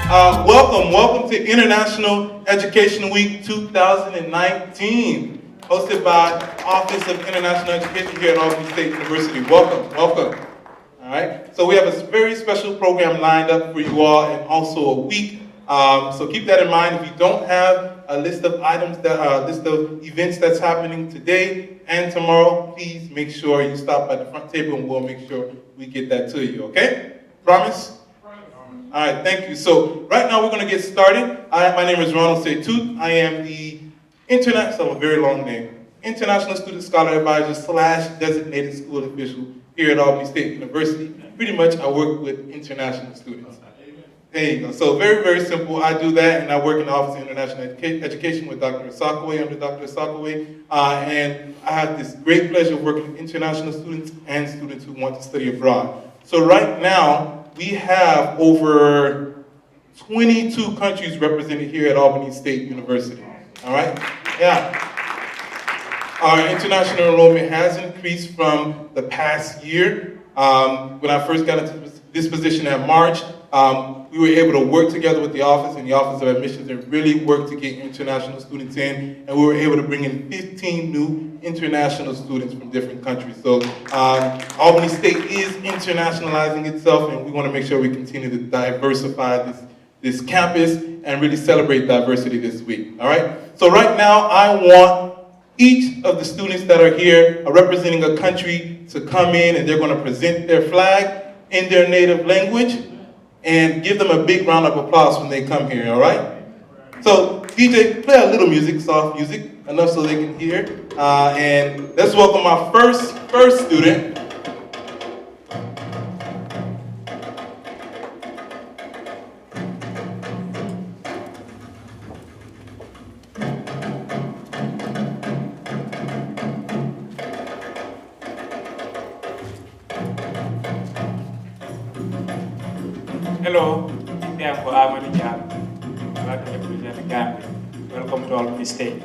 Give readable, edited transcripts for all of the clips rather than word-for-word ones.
Welcome to International Education Week 2019, hosted by Office of International Education here at Albany State University. Welcome. All right, so we have a very special program lined up for you all, and also a week. So keep that in mind. If you don't have a list of items, list of events that's happening today and tomorrow, please make sure you stop at the front table, and we'll make sure we get that to you. Okay? Promise? All right, thank you. So right now we're going to get started. My name is Ronald Seytoot. I am the a very long name, International Student Scholar Advisor / Designated School Official here at Albany State University. Pretty much I work with international students. There you go. So very, very simple. I do that, and I work in the Office of International Education with Dr. Asakwe, under Dr. Asakwe, and I have this great pleasure of working with international students and students who want to study abroad. So right now, we have over 22 countries represented here at Albany State University. All right? Yeah. Our international enrollment has increased from the past year. When I first got into this position in March, we were able to work together with the office and the Office of Admissions and really work to get international students in, and we were able to bring in 15 new international students from different countries. So Albany State is internationalizing itself, and we want to make sure we continue to diversify this campus and really celebrate diversity this week. All right? So right now, I want each of the students that are here representing a country to come in, and they're going to present their flag in their native language, and give them a big round of applause when they come here, all right? So, DJ, play a little music, soft music, enough so they can hear. And let's welcome our first student. Hello, I am Arikana Chihombori-Quao. Welcome to Albany State.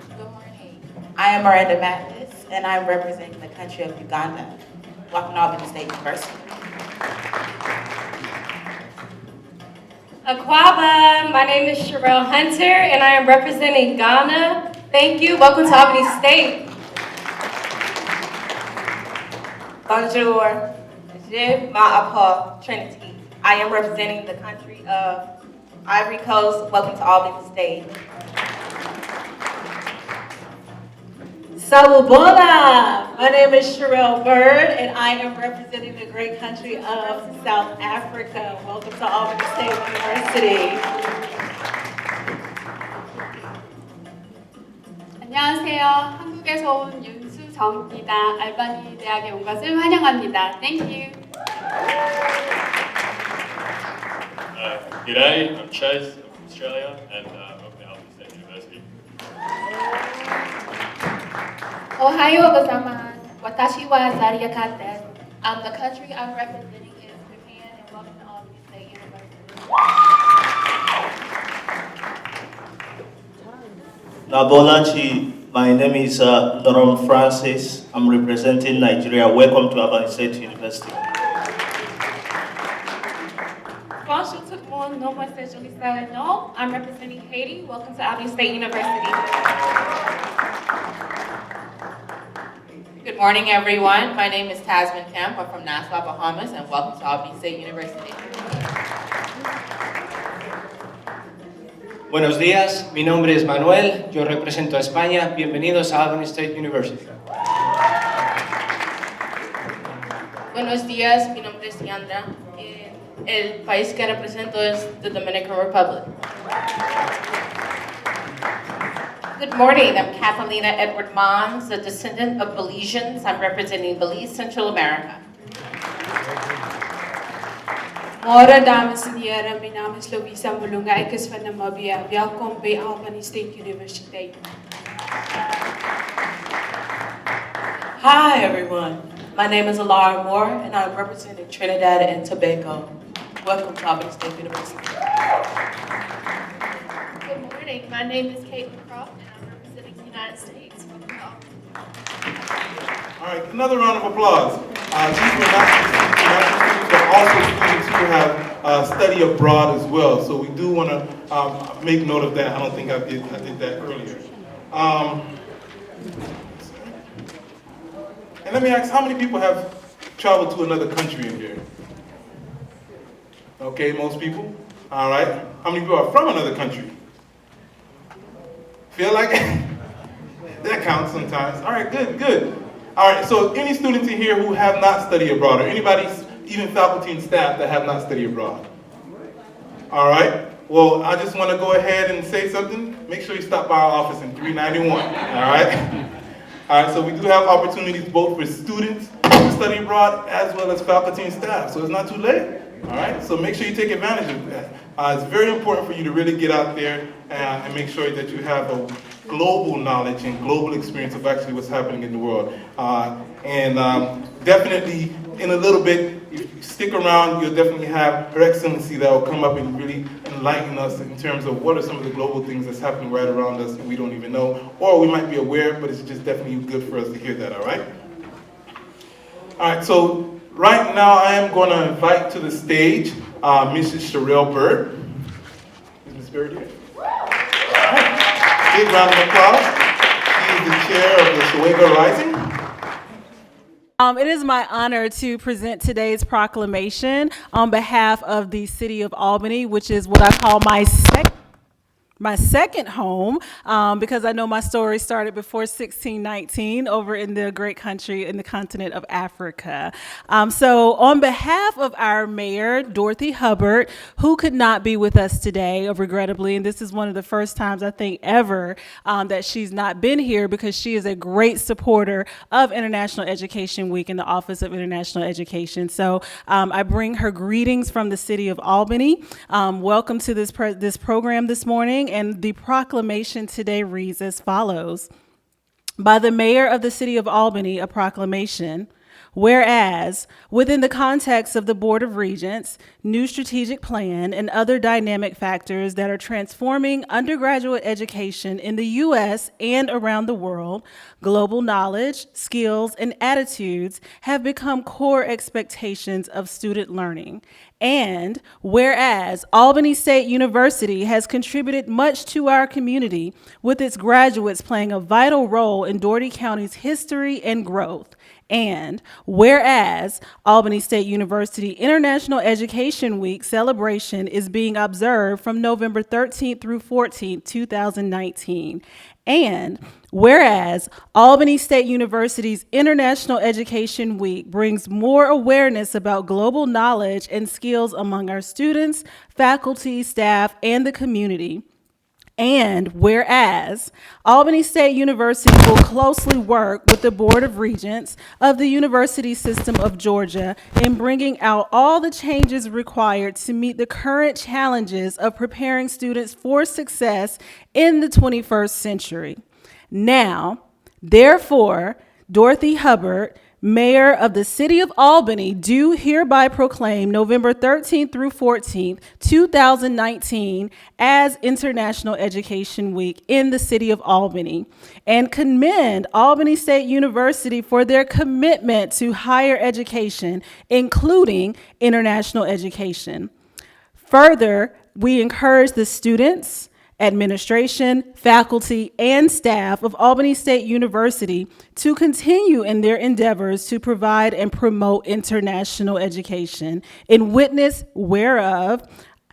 Good morning. I am Miranda Mathis, and I am representing the country of Uganda. Welcome to Albany State University. Akwaba, my name is Sherelle Hunter, and I am representing Ghana. Thank you. Welcome to Albany State. Bonjour. Je m'appelle Trinity. I am representing the country of Ivory Coast. Welcome to Albany State. Sawubona. My name is Sherelle Bird, and I am representing the great country of South Africa. Welcome to Albany State University. 안녕하세요. 한국에서 온 윤수정입니다. 알바니 대학에 온 것을 환영합니다. Thank you. G'day, I'm Chase from Australia, and welcome to Albany State University. Ohio gozaimasu. Watashi wa Zaria Kate. The country I'm representing is Japan, and welcome to Albany State University. Nabolachi, my name is Norom Francis. I'm representing Nigeria. Welcome to Albany State University. Bonjour tout le monde. Non, moi c'est Julissa. No, I'm representing Haiti. Welcome to Albany State University. Good morning, everyone. My name is Tasman Kemp. I'm from Nassau, Bahamas, and welcome to Albany State University. Buenos días, mi nombre es Manuel, yo represento a España. Bienvenidos a Albany State University. Buenos días, mi nombre es Yandra. El país que represento es the Dominican Republic. Good morning, I'm Catalina Edward Mons, a descendant of Belizeans. I'm representing Belize, Central America. Môre dames en heren, my naam is Louisa Mulunga, ek is van Namibia. Welkom by Albany State University. Hi, everyone. My name is Alara Moore, and I'm representing Trinidad and Tobago. Welcome to Albany State University. Good morning, my name is Caitlin Croft, and I'm representing the United States. Welcome to Albany. All right, another round of applause. She's from international students, but also students who have study abroad as well. So we do want to make note of that. I don't think I did that earlier. And let me ask, how many people have traveled to another country in here? Okay, most people. All right. How many people are from another country? Feel like it? That counts sometimes. All right, good, good. All right, so any students in here who have not studied abroad, or anybody, even faculty and staff that have not studied abroad? All right, well, I just want to go ahead and say something. Make sure you stop by our office in 391, all right? All right, so we do have opportunities both for students to study abroad as well as faculty and staff, so it's not too late. All right, so make sure you take advantage of that. It's very important for you to really get out there and make sure that you have a global knowledge and global experience of actually what's happening in the world. Definitely, in a little bit, if you stick around, you'll definitely have Her Excellency that will come up and really enlighten us in terms of what are some of the global things that's happening right around us and we don't even know, or we might be aware, but it's just definitely good for us to hear that, all right? All right, so right now I am going to invite to the stage Mrs. Sherelle Bird. Is Ms. Bird here? Big round of applause. She is the chair of the Sowega Rising. It is my honor to present today's proclamation on behalf of the City of Albany, which is what I call my second home, because I know my story started before 1619 over in the great country in the continent of Africa. So on behalf of our mayor, Dorothy Hubbard, who could not be with us today, regrettably, and this is one of the first times I think ever that she's not been here, because she is a great supporter of International Education Week in the Office of International Education. So I bring her greetings from the City of Albany. Welcome to this program this morning. And the proclamation today reads as follows. By the Mayor of the City of Albany, a proclamation. Whereas, within the context of the Board of Regents, new strategic plan, and other dynamic factors that are transforming undergraduate education in the U.S. and around the world, global knowledge, skills, and attitudes have become core expectations of student learning. And whereas Albany State University has contributed much to our community, with its graduates playing a vital role in Dougherty County's history and growth. And whereas Albany State University International Education Week celebration is being observed from November 13th through 14th, 2019. And whereas Albany State University's International Education Week brings more awareness about global knowledge and skills among our students, faculty, staff, and the community. And whereas Albany State University will closely work with the Board of Regents of the University System of Georgia in bringing out all the changes required to meet the current challenges of preparing students for success in the 21st century. Now, therefore, Dorothy Hubbard, Mayor of the City of Albany, do hereby proclaim November 13th through 14th, 2019 as International Education Week in the City of Albany, and commend Albany State University for their commitment to higher education, including international education. Further, we encourage the students, administration, faculty, and staff of Albany State University to continue in their endeavors to provide and promote international education, in witness whereof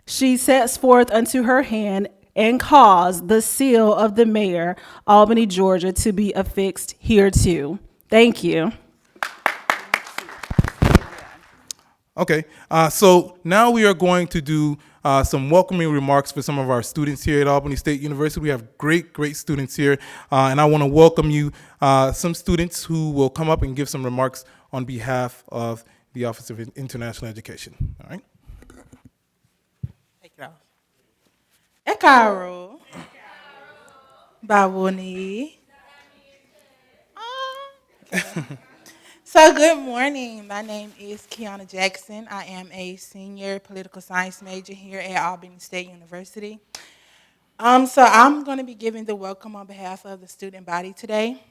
she sets forth unto her hand and cause the seal of the mayor, Albany, Georgia, to be affixed hereto. Thank you. Okay, so now we are going to do some welcoming remarks for some of our students here at Albany State University. We have great students here, and I want to welcome you, some students who will come up and give some remarks on behalf of the Office of International Education. All right. Ekaro. Bawoni. So good morning. My name is Kiana Jackson. I am a senior political science major here at Albany State University. So I'm going to be giving the welcome on behalf of the student body today.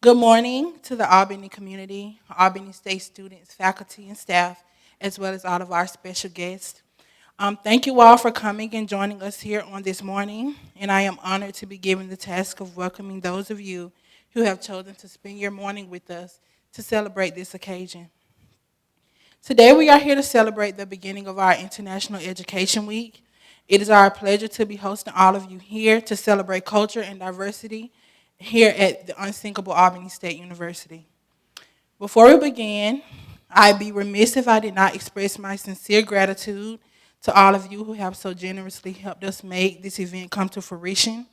Good morning to the Albany community, Albany State students, faculty, and staff, as well as all of our special guests. Thank you all for coming and joining us here on this morning, and I am honored to be given the task of welcoming those of you who have chosen to spend your morning with us to celebrate this occasion. Today we are here to celebrate the beginning of our International Education Week. It is our pleasure to be hosting all of you here to celebrate culture and diversity here at the unsinkable Albany State University. Before we begin, I'd be remiss if I did not express my sincere gratitude to all of you who have so generously helped us make this event come to fruition.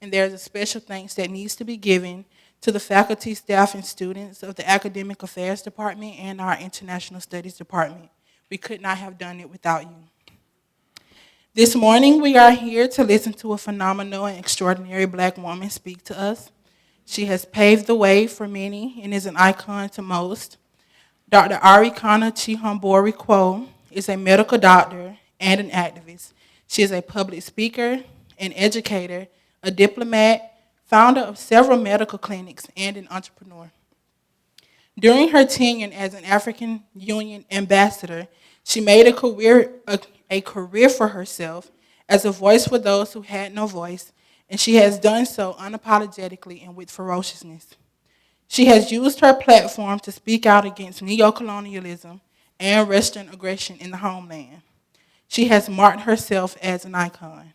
And there's a special thanks that needs to be given to the faculty, staff, and students of the Academic Affairs Department and our International Studies Department. We could not have done it without you. This morning, we are here to listen to a phenomenal and extraordinary Black woman speak to us. She has paved the way for many and is an icon to most. Dr. Arikana Chihombori-Quao is a medical doctor and an activist. She is a public speaker, an educator, a diplomat, founder of several medical clinics, and an entrepreneur. During her tenure as an African Union ambassador, she made a career for herself as a voice for those who had no voice, and she has done so unapologetically and with ferociousness. She has used her platform to speak out against neocolonialism and Western aggression in the homeland. She has marked herself as an icon.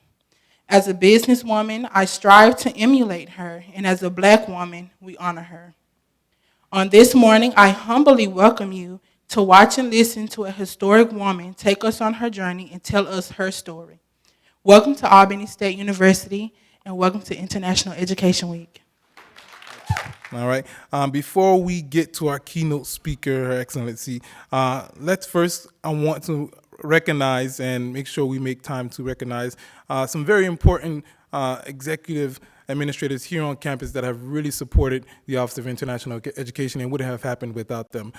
As a businesswoman, I strive to emulate her, and as a Black woman, we honor her. On this morning, I humbly welcome you to watch and listen to a historic woman take us on her journey and tell us her story. Welcome to Albany State University, and welcome to International Education Week. All right. Before we get to our keynote speaker, Her Excellency, I want to recognize and make sure we make time to recognize some very important executive administrators here on campus that have really supported the Office of International Education and wouldn't have happened without them.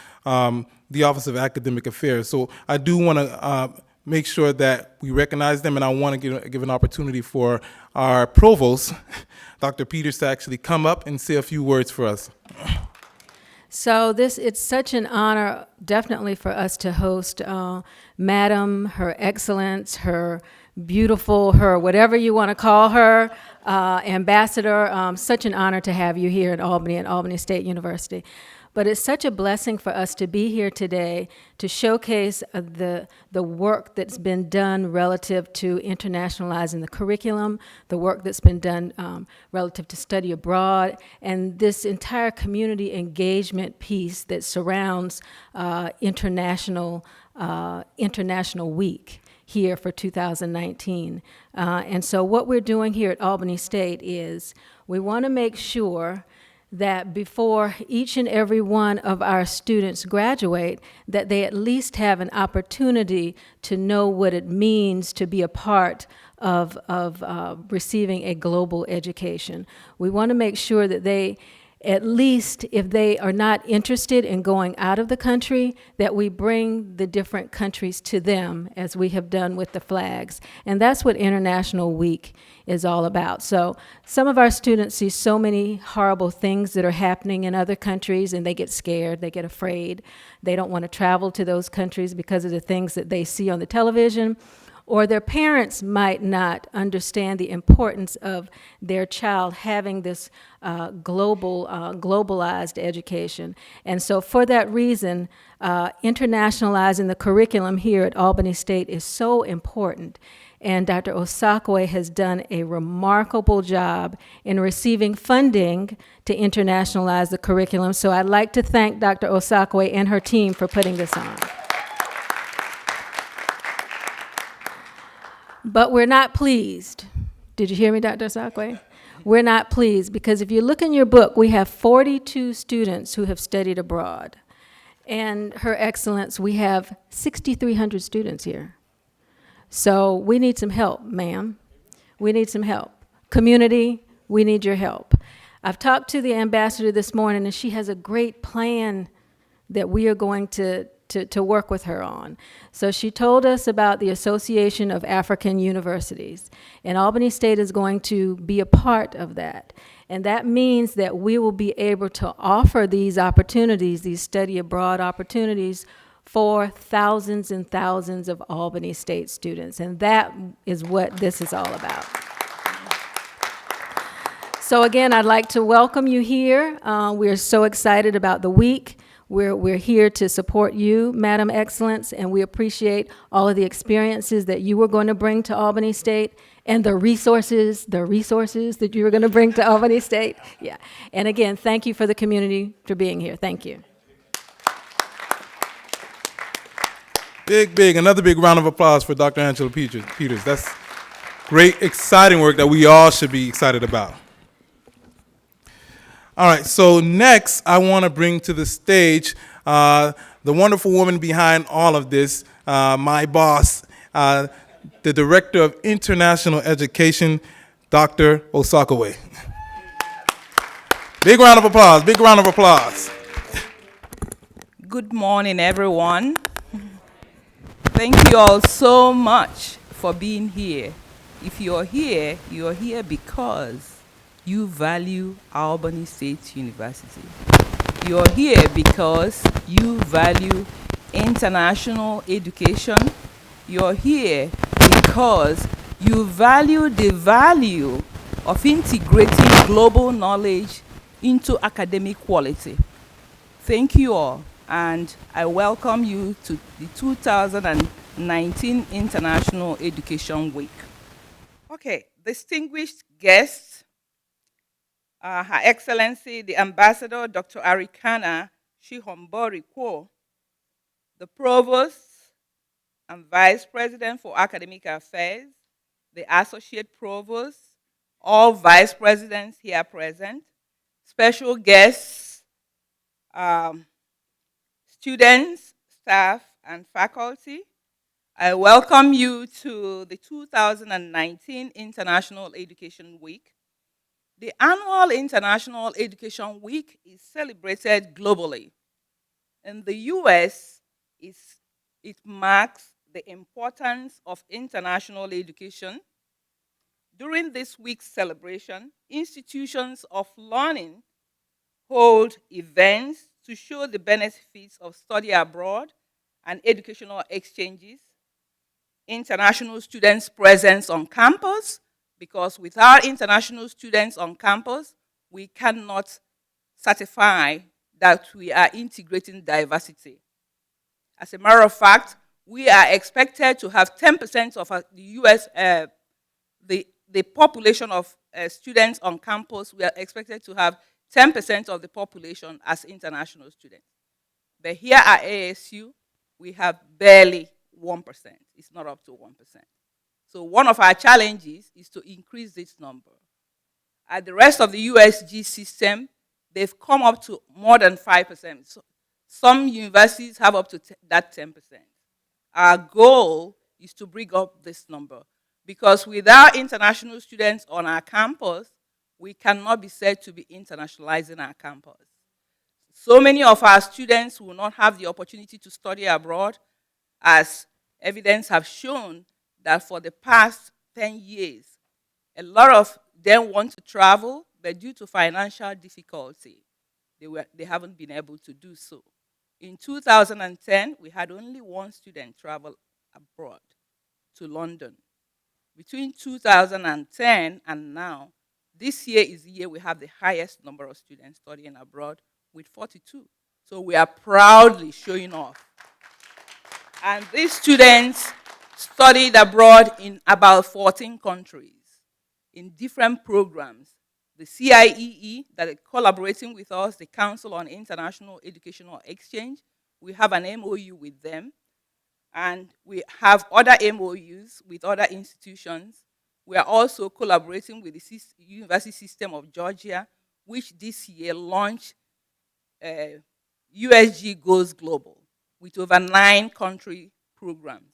The Office of Academic Affairs. So I do want to make sure that we recognize them, and I want to give an opportunity for our provost, Dr. Peters, to actually come up and say a few words for us. So it's such an honor, definitely, for us to host Madam, Her Excellence, her beautiful, her whatever you want to call her, ambassador. Such an honor to have you here at Albany State University. But it's such a blessing for us to be here today to showcase the work that's been done relative to internationalizing the curriculum, the work that's been done relative to study abroad, and this entire community engagement piece that surrounds International Week here for 2019. And so what we're doing here at Albany State is we want to make sure that before each and every one of our students graduate, that they at least have an opportunity to know what it means to be a part of receiving a global education. We want to make sure that they, at least if they are not interested in going out of the country, that we bring the different countries to them, as we have done with the flags. And that's what International Week is all about. So some of our students see so many horrible things that are happening in other countries, and they get scared, they get afraid. They don't want to travel to those countries because of the things that they see on the television. Or their parents might not understand the importance of their child having this globalized education. And so for that reason, internationalizing the curriculum here at Albany State is so important. And Dr. Osakwe has done a remarkable job in receiving funding to internationalize the curriculum. So I'd like to thank Dr. Osakwe and her team for putting this on. But we're not pleased. Did you hear me, Dr. Osakwe? We're not pleased because if you look in your book, we have 42 students who have studied abroad. And Her Excellence, we have 6,300 students here. So we need some help, ma'am. We need some help. Community, we need your help. I've talked to the ambassador this morning, and she has a great plan that we are going to work with her on. So she told us about the Association of African Universities, and Albany State is going to be a part of that. And that means that we will be able to offer these opportunities, these study abroad opportunities, for thousands and thousands of Albany State students. And that is what this is all about. So again, I'd like to welcome you here. We're so excited about the week. We're here to support you, Madam Excellence, and we appreciate all of the experiences that you were going to bring to Albany State and the resources that you were going to bring to Albany State. Yeah. And again, thank you for the community for being here. Thank you. Another big round of applause for Dr. Angela Peters. That's great, exciting work that we all should be excited about. All right, so next I want to bring to the stage the wonderful woman behind all of this, my boss, the Director of International Education, Dr. Osakawe. Big round of applause. Good morning, everyone. Thank you all so much for being here. If you're here because you value Albany State University. You're here because you value international education. You're here because you value the value of integrating global knowledge into academic quality. Thank you all, and I welcome you to the 2019 International Education Week. Okay, distinguished guests, Her Excellency, the Ambassador, Dr. Arikana Chihombori-Quao, the Provost and Vice President for Academic Affairs, the Associate Provost, all Vice Presidents here present, special guests, students, staff, and faculty. I welcome you to the 2019 International Education Week. The annual International Education Week is celebrated globally. In the US, it marks the importance of international education. During this week's celebration, institutions of learning hold events to show the benefits of study abroad and educational exchanges, international students' presence on campus, because without international students on campus, we cannot certify that we are integrating diversity. As a matter of fact, we are expected to have 10% of the US, the population of students on campus, we are expected to have 10% of the population as international students. But here at ASU, we have barely 1%. It's not up to 1%. So one of our challenges is to increase this number. At the rest of the USG system, they've come up to more than 5%. So some universities have up to that 10%. Our goal is to bring up this number, because without international students on our campus, we cannot be said to be internationalizing our campus. So many of our students will not have the opportunity to study abroad, as evidence have shown that for the past 10 years, a lot of them want to travel, but due to financial difficulty, they haven't been able to do so. In 2010, we had only one student travel abroad to London. Between 2010 and now, this year is the year we have the highest number of students studying abroad, with 42. So we are proudly showing off. And these students studied abroad in about 14 countries in different programs. The CIEE, that is collaborating with us, the Council on International Educational Exchange, we have an MOU with them. And we have other MOUs with other institutions. We are also collaborating with the University System of Georgia, which this year launched USG Goes Global with over 9 country programs.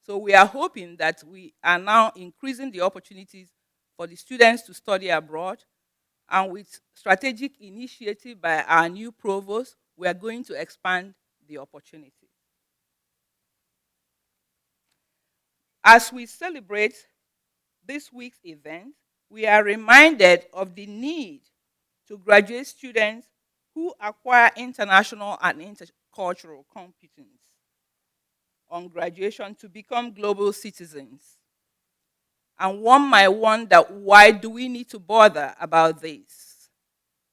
So we are hoping that we are now increasing the opportunities for the students to study abroad. And with strategic initiative by our new provost, we are going to expand the opportunities. As we celebrate this week's event, we are reminded of the need to graduate students who acquire international and intercultural competence on graduation to become global citizens. And one might wonder, why do we need to bother about this?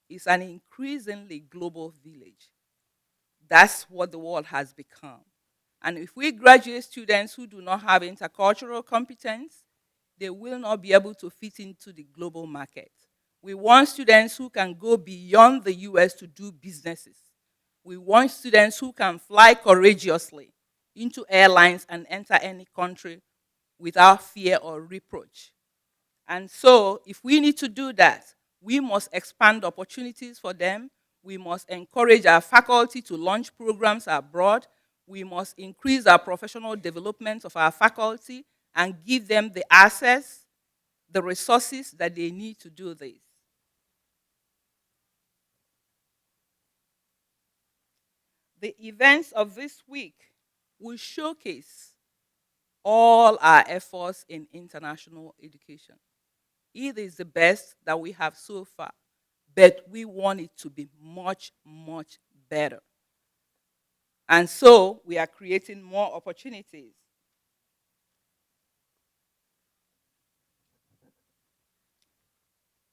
It's an increasingly global village. That's what the world has become. And if we graduate students who do not have intercultural competence, they will not be able to fit into the global market. We want students who can go beyond the US to do businesses. We want students who can fly courageously into airlines and enter any country without fear or reproach. And so, if we need to do that, we must expand opportunities for them. We must encourage our faculty to launch programs abroad. We must increase our professional development of our faculty and give them the access, the resources that they need to do this. The events of this week will showcase all our efforts in international education. It is the best that we have so far, but we want it to be much, much better. And so we are creating more opportunities.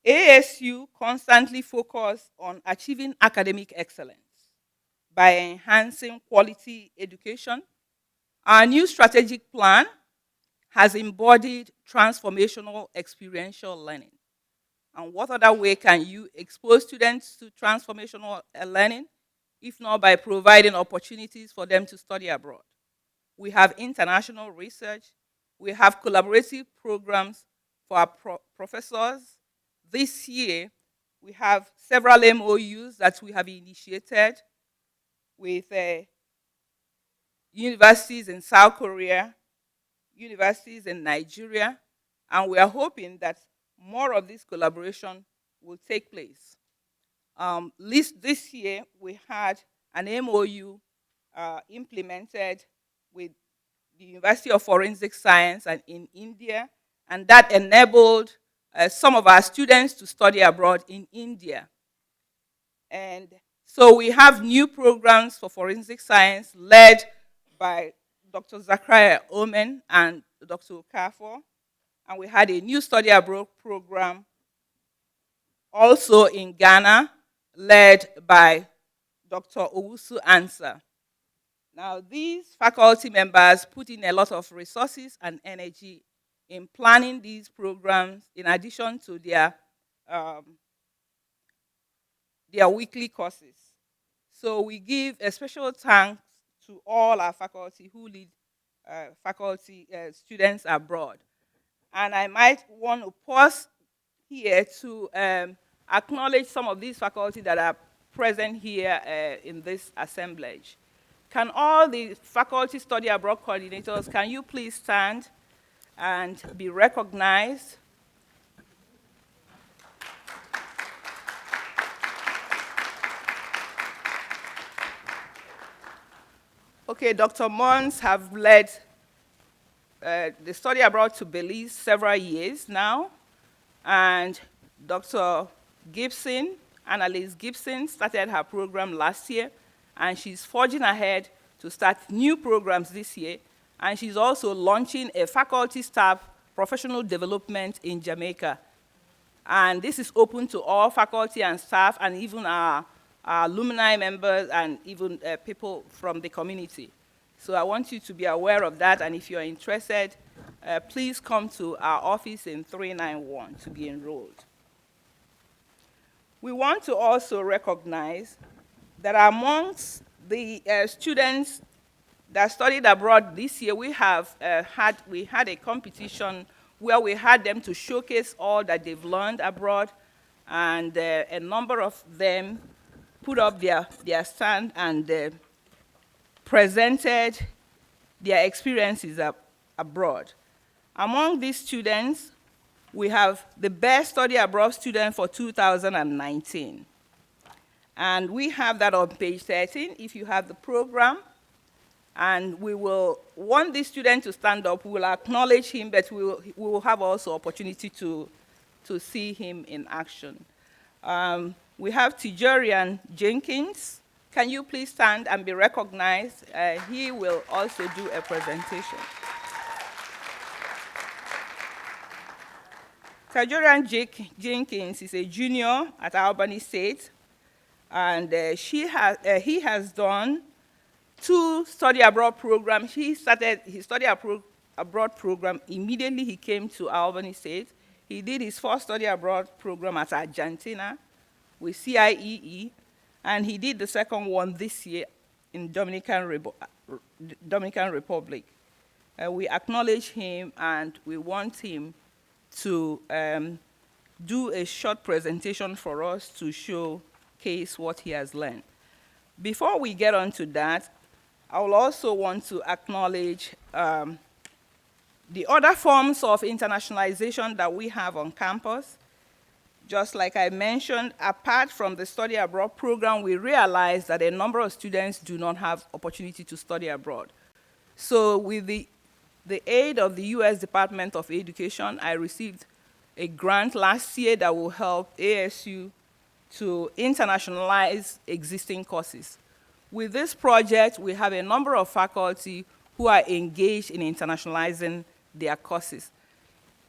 ASU constantly focuses on achieving academic excellence by enhancing quality education. Our new strategic plan has embodied transformational experiential learning. And what other way can you expose students to transformational learning, if not by providing opportunities for them to study abroad? We have international research. We have collaborative programs for our professors. This year, we have several MOUs that we have initiated with universities in South Korea, universities in Nigeria, and we are hoping that more of this collaboration will take place. This year, we had an MOU implemented with the University of Forensic Science and in India, and that enabled some of our students to study abroad in India. And so we have new programs for forensic science led by Dr. Zachariah Omen and Dr. Okafor. And we had a new study abroad program also in Ghana led by Dr. Owusu Ansah. Now, these faculty members put in a lot of resources and energy in planning these programs in addition to their weekly courses. So we give a special thanks to all our faculty who lead students abroad. And I might want to pause here to acknowledge some of these faculty that are present here in this assemblage. Can all the faculty study abroad coordinators, can you please stand and be recognized? Okay, Dr. Mons have led the study abroad to Belize several years now, and Dr. Gibson, Annalise Gibson, started her program last year, and she's forging ahead to start new programs this year, and she's also launching a faculty staff professional development in Jamaica. And this is open to all faculty and staff, and even our alumni members, and even people from the community. So I want you to be aware of that, and if you're interested, please come to our office in 391 to be enrolled. We want to also recognize that amongst the students that studied abroad this year, we had a competition where we had them to showcase all that they've learned abroad, and a number of them put up their stand and presented their experiences abroad. Among these students, we have the best study abroad student for 2019. And we have that on page 13, if you have the program. And we will want this student to stand up. We will acknowledge him, but we will have also opportunity to see him in action. We have Tijorian Jenkins. Can you please stand and be recognized? He will also do a presentation. Tijorian Jenkins is a junior at Albany State, and he has done 2 study abroad programs. He started his study abroad program immediately he came to Albany State. He did his first study abroad program at Argentina with CIEE, and he did the second one this year in Dominican Republic. We acknowledge him, and we want him to do a short presentation for us to showcase what he has learned. Before we get on to that, I will also want to acknowledge the other forms of internationalization that we have on campus. Just like I mentioned, apart from the study abroad program, we realized that a number of students do not have opportunity to study abroad. So with the aid of the US Department of Education, I received a grant last year that will help ASU to internationalize existing courses. With this project, we have a number of faculty who are engaged in internationalizing their courses.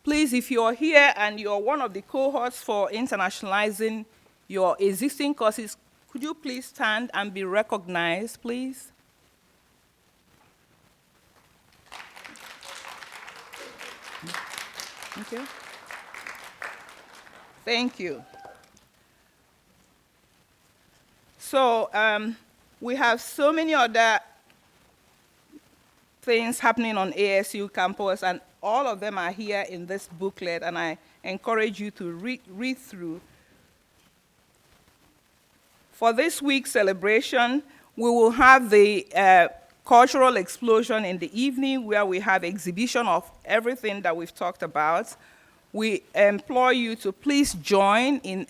Please, if you're here and you're one of the cohorts for internationalizing your existing courses, could you please stand and be recognized, please? Okay. Thank you. So we have so many other things happening on ASU campus, and all of them are here in this booklet, and I encourage you to read through. For this week's celebration, we will have the cultural explosion in the evening, where we have exhibition of everything that we've talked about. We implore you to please join in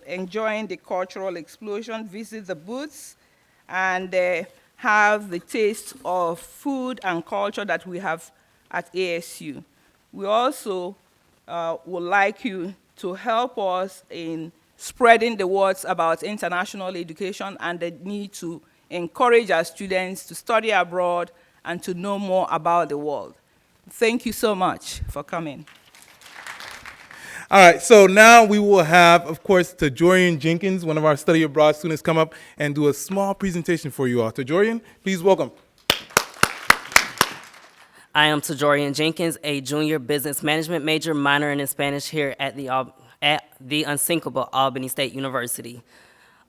enjoying the cultural explosion, visit the booths, and have the taste of food and culture that we have at ASU. We also would like you to help us in spreading the words about international education and the need to encourage our students to study abroad and to know more about the world. Thank you so much for coming. All right, so now we will have, of course, Tijorian Jenkins, one of our study abroad students, come up and do a small presentation for you all. Tijorian, please welcome. I am Tijorian Jenkins, a junior business management major, minoring in Spanish here at the unsinkable Albany State University.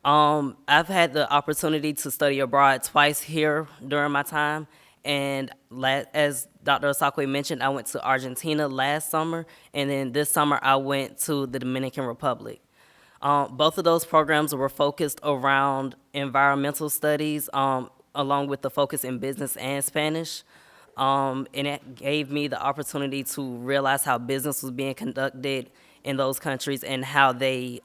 I've had the opportunity to study abroad twice here during my time, and as Dr. Osakwe mentioned, I went to Argentina last summer, and then this summer I went to the Dominican Republic. Both of those programs were focused around environmental studies, along with the focus in business and Spanish. And it gave me the opportunity to realize how business was being conducted in those countries and how they're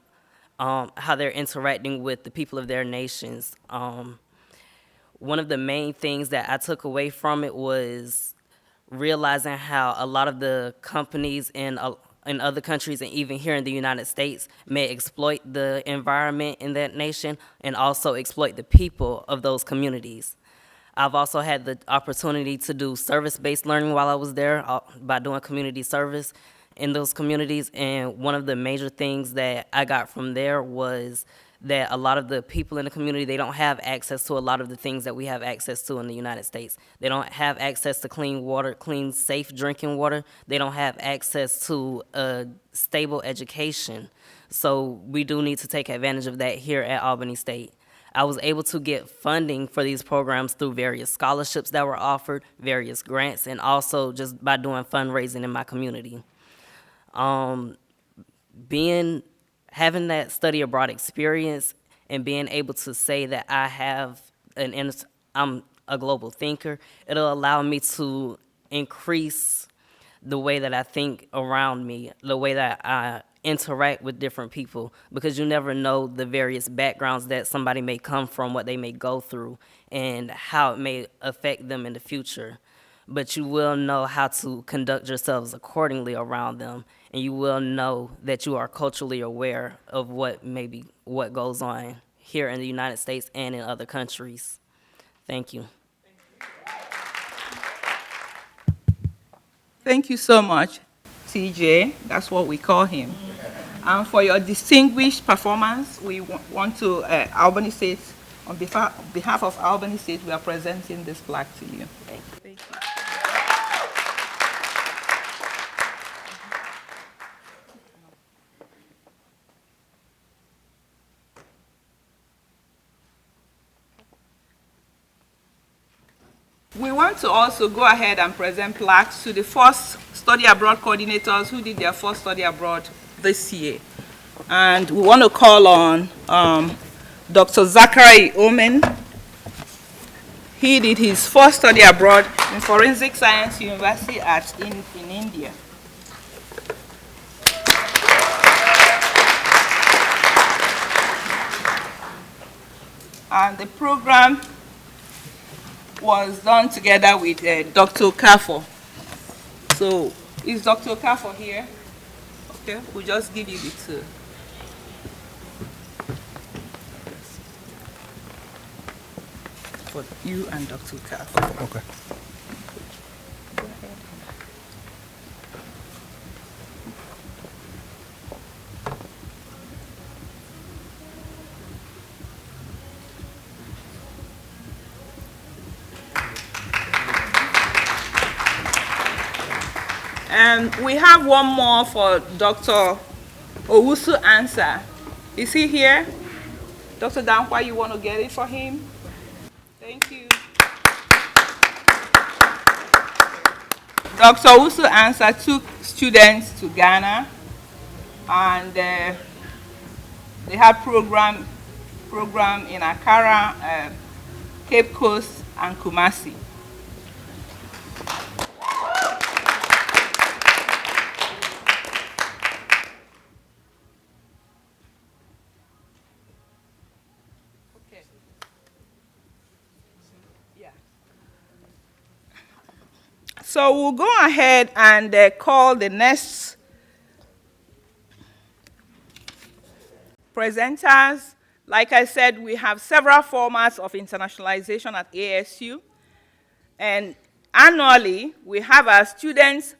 interacting with the people of their nations. One of the main things that I took away from it was realizing how a lot of the companies in other countries and even here in the United States may exploit the environment in that nation and also exploit the people of those communities. I've also had the opportunity to do service-based learning while I was there by doing community service in those communities, and one of the major things that I got from there was that a lot of the people in the community, they don't have access to a lot of the things that we have access to in the United States. They don't have access to clean water, clean, safe drinking water. They don't have access to a stable education. So we do need to take advantage of that here at Albany State. I was able to get funding for these programs through various scholarships that were offered, various grants, and also just by doing fundraising in my community. Having that study abroad experience and being able to say that I'm a global thinker, it'll allow me to increase the way that I think around me, the way that I interact with different people, because you never know the various backgrounds that somebody may come from, what they may go through, and how it may affect them in the future. But you will know how to conduct yourselves accordingly around them and you will know that you are culturally aware of what goes on here in the United States and in other countries. Thank you. Thank you so much, TJ. That's what we call him. And for your distinguished performance, we want to, Albany State, on behalf of Albany State, we are presenting this plaque to you. Thank you. Thank you. We want to also go ahead and present plaques to the first study abroad coordinators who did their first study abroad this year. And we want to call on Dr. Zachary Omen. He did his first study abroad in Forensic Science University in India. And the program was done together with Dr. Okafor. So, is Dr. Okafor here? Okay, we'll just give you the two. For you and Dr. Okafor. Okay. Go ahead. And we have one more for Dr. Owusu Ansah. Is he here? Dr. Dankwa, you want to get it for him? Thank you. Dr. Owusu Ansah took students to Ghana, and they had program in Accra, Cape Coast, and Kumasi. So we'll go ahead and call the next presenters. Like I said, we have several formats of internationalization at ASU. And annually, we have our students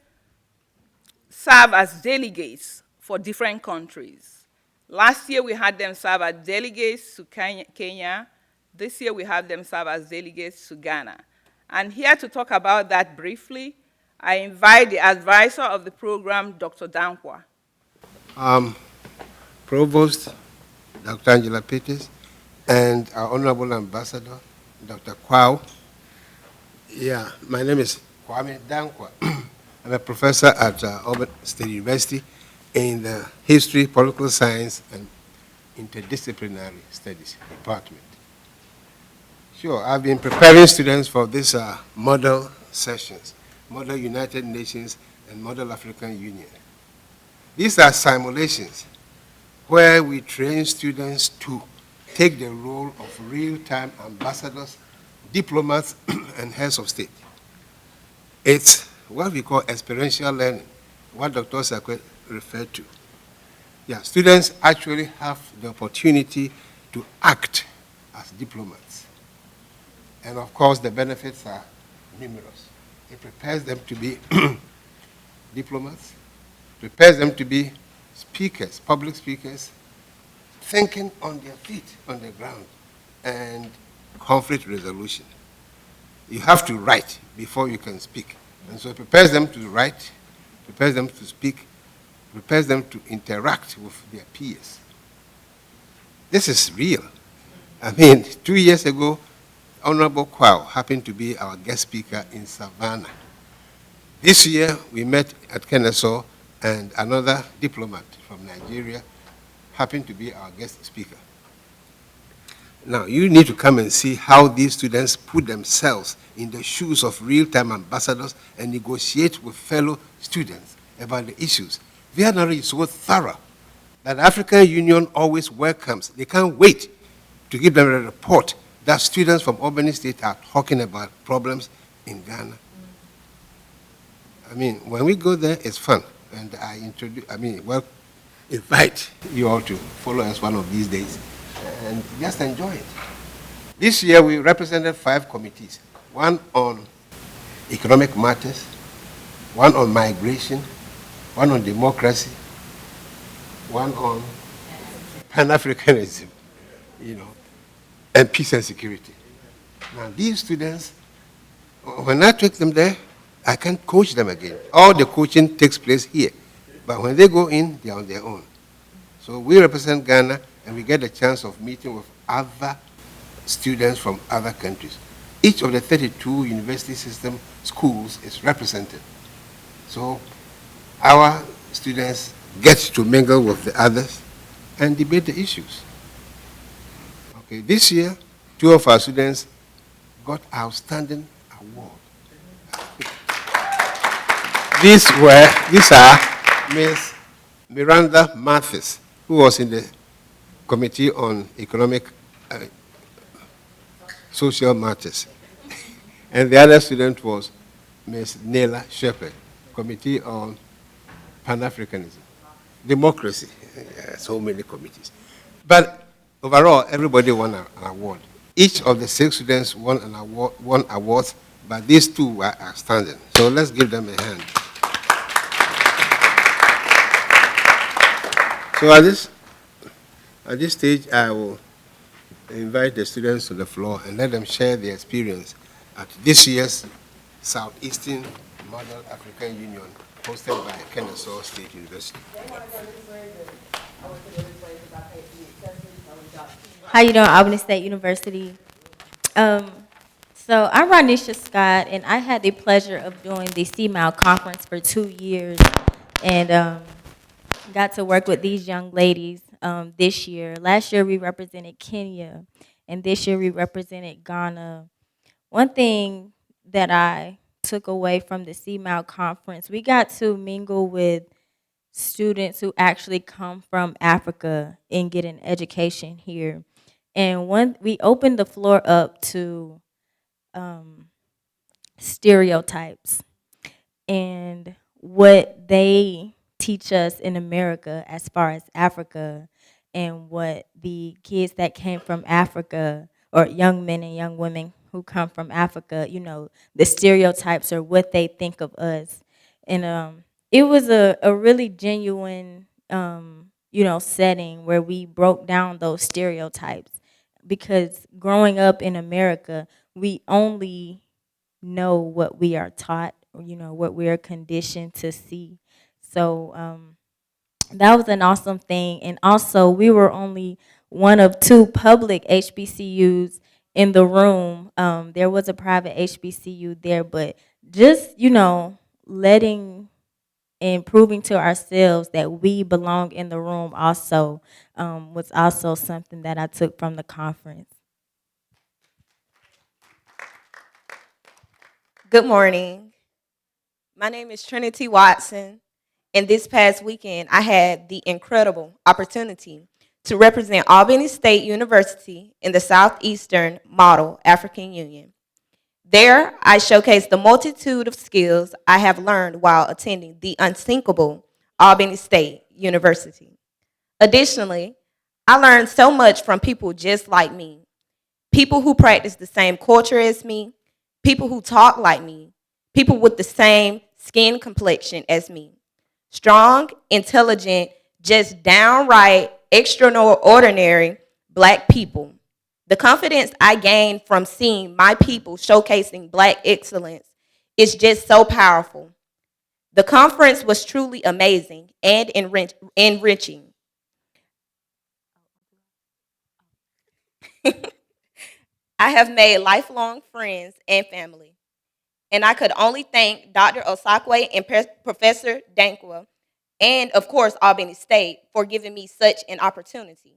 serve as delegates for different countries. Last year, we had them serve as delegates to Kenya. This year, we have them serve as delegates to Ghana. And here to talk about that briefly, I invite the advisor of the program, Dr. Dankwa. Provost, Dr. Angela Peters, and our Honorable Ambassador, Dr. Quao. Yeah, my name is Kwame Dankwa. I'm a professor at Auburn State University in the History, Political Science, and Interdisciplinary Studies Department. Sure, I've been preparing students for these model sessions, Model United Nations and Model African Union. These are simulations where we train students to take the role of real-time ambassadors, diplomats, and heads of state. It's what we call experiential learning, what Dr. Sakwe referred to. Yeah, students actually have the opportunity to act as diplomats. And of course, the benefits are numerous. It prepares them to be diplomats, prepares them to be speakers, public speakers, thinking on their feet, on the ground, and conflict resolution. You have to write before you can speak. And so it prepares them to write, prepares them to speak, prepares them to interact with their peers. This is real. I mean, 2 years ago, Honorable Quao happened to be our guest speaker in Savannah. This year, we met at Kennesaw, and another diplomat from Nigeria happened to be our guest speaker. Now, you need to come and see how these students put themselves in the shoes of real-time ambassadors and negotiate with fellow students about the issues. Their knowledge is so thorough that the African Union always welcomes. They can't wait to give them a report that students from Albany State are talking about problems in Ghana. I mean, when we go there, it's fun. And invite you all to follow us one of these days and just enjoy it. This year we represented 5 committees, one on economic matters, one on migration, one on democracy, one on Pan-Africanism, and peace and security. Now these students, when I take them there, I can't coach them again. All the coaching takes place here. But when they go in, they're on their own. So we represent Ghana, and we get a chance of meeting with other students from other countries. Each of the 32 university system schools is represented. So our students get to mingle with the others and debate the issues. Okay, this year, 2 of our students got outstanding award. These are Ms. Miranda Mathis, who was in the Committee on Economic Social Matters. And the other student was Ms. Nela Shepherd, Committee on Pan-Africanism. Democracy, so many committees. But overall, everybody won an award. Each of the 6 students won awards, but these 2 were outstanding. So let's give them a hand. So at this stage, I will invite the students to the floor and let them share their experience at this year's Southeastern Model African Union, hosted by Kennesaw State University. How you doing, Albany State University? So I'm Ronisha Scott, and I had the pleasure of doing the CMAL conference for 2 years, and got to work with these young ladies this year. Last year we represented Kenya, and this year we represented Ghana. One thing that I took away from the CMAL conference, we got to mingle with students who actually come from Africa and get an education here. And we opened the floor up to stereotypes and what they teach us in America as far as Africa, and what the kids that came from Africa, or young men and young women who come from Africa, the stereotypes or what they think of us. And it was a really genuine setting where we broke down those stereotypes, because growing up in America, we only know what we are taught, what we are conditioned to see. So that was an awesome thing. And also, we were only one of 2 public HBCUs in the room. There was a private HBCU there, but just, letting and proving to ourselves that we belong in the room also was also something that I took from the conference. Good morning. My name is Trinity Watson, and this past weekend I had the incredible opportunity to represent Albany State University in the Southeastern Model African Union. There, I showcased the multitude of skills I have learned while attending the unsinkable Albany State University. Additionally, I learned so much from people just like me, people who practice the same culture as me, people who talk like me, people with the same skin complexion as me. Strong, intelligent, just downright extraordinary Black people. The confidence I gained from seeing my people showcasing Black excellence is just so powerful. The conference was truly amazing and enriching. I have made lifelong friends and family, and I could only thank Dr. Osakwe and Professor Dankwa, and of course Albany State, for giving me such an opportunity.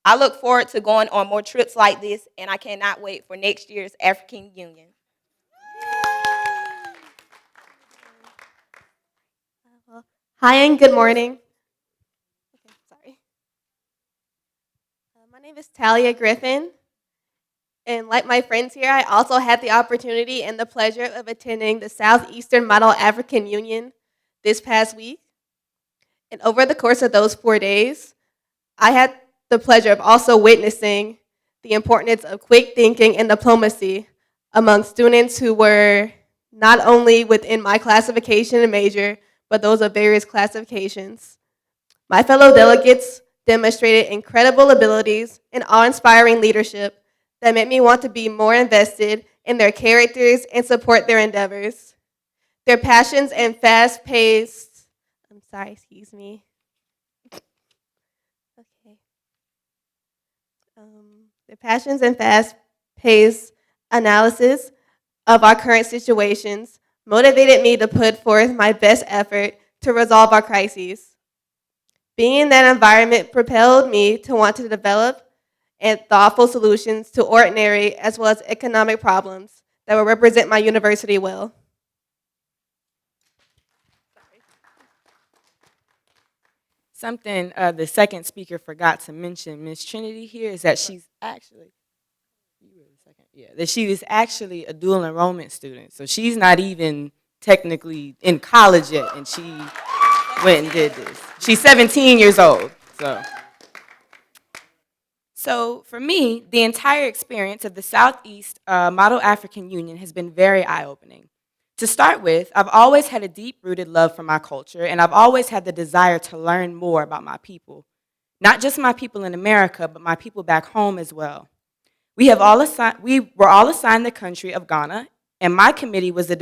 I look forward to going on more trips like this, and I cannot wait for next year's African Union. Hi and good morning. Okay, sorry. My name is Talia Griffin, and like my friends here, I also had the opportunity and the pleasure of attending the Southeastern Model African Union this past week. And over the course of those 4 days, I had the pleasure of also witnessing the importance of quick thinking and diplomacy among students who were not only within my classification and major, but those of various classifications. My fellow delegates demonstrated incredible abilities and awe-inspiring leadership that made me want to be more invested in their characters and support their endeavors. Their passions and fast-paced, excuse me. Okay. Their passions and fast-paced analysis of our current situations motivated me to put forth my best effort to resolve our crises. Being in that environment propelled me to want to develop and thoughtful solutions to ordinary as well as economic problems that will represent my university well. Something the second speaker forgot to mention, Miss Trinity here, is that she's actually, that she was actually a dual enrollment student. So she's not even technically in college yet, and she went and did this. She's 17 years old, so. So for me, the entire experience of the Southeast Model African Union has been very eye-opening. To start with, I've always had a deep-rooted love for my culture, and I've always had the desire to learn more about my people. Not just my people in America, but my people back home as well. We were all assigned the country of Ghana, and my committee was the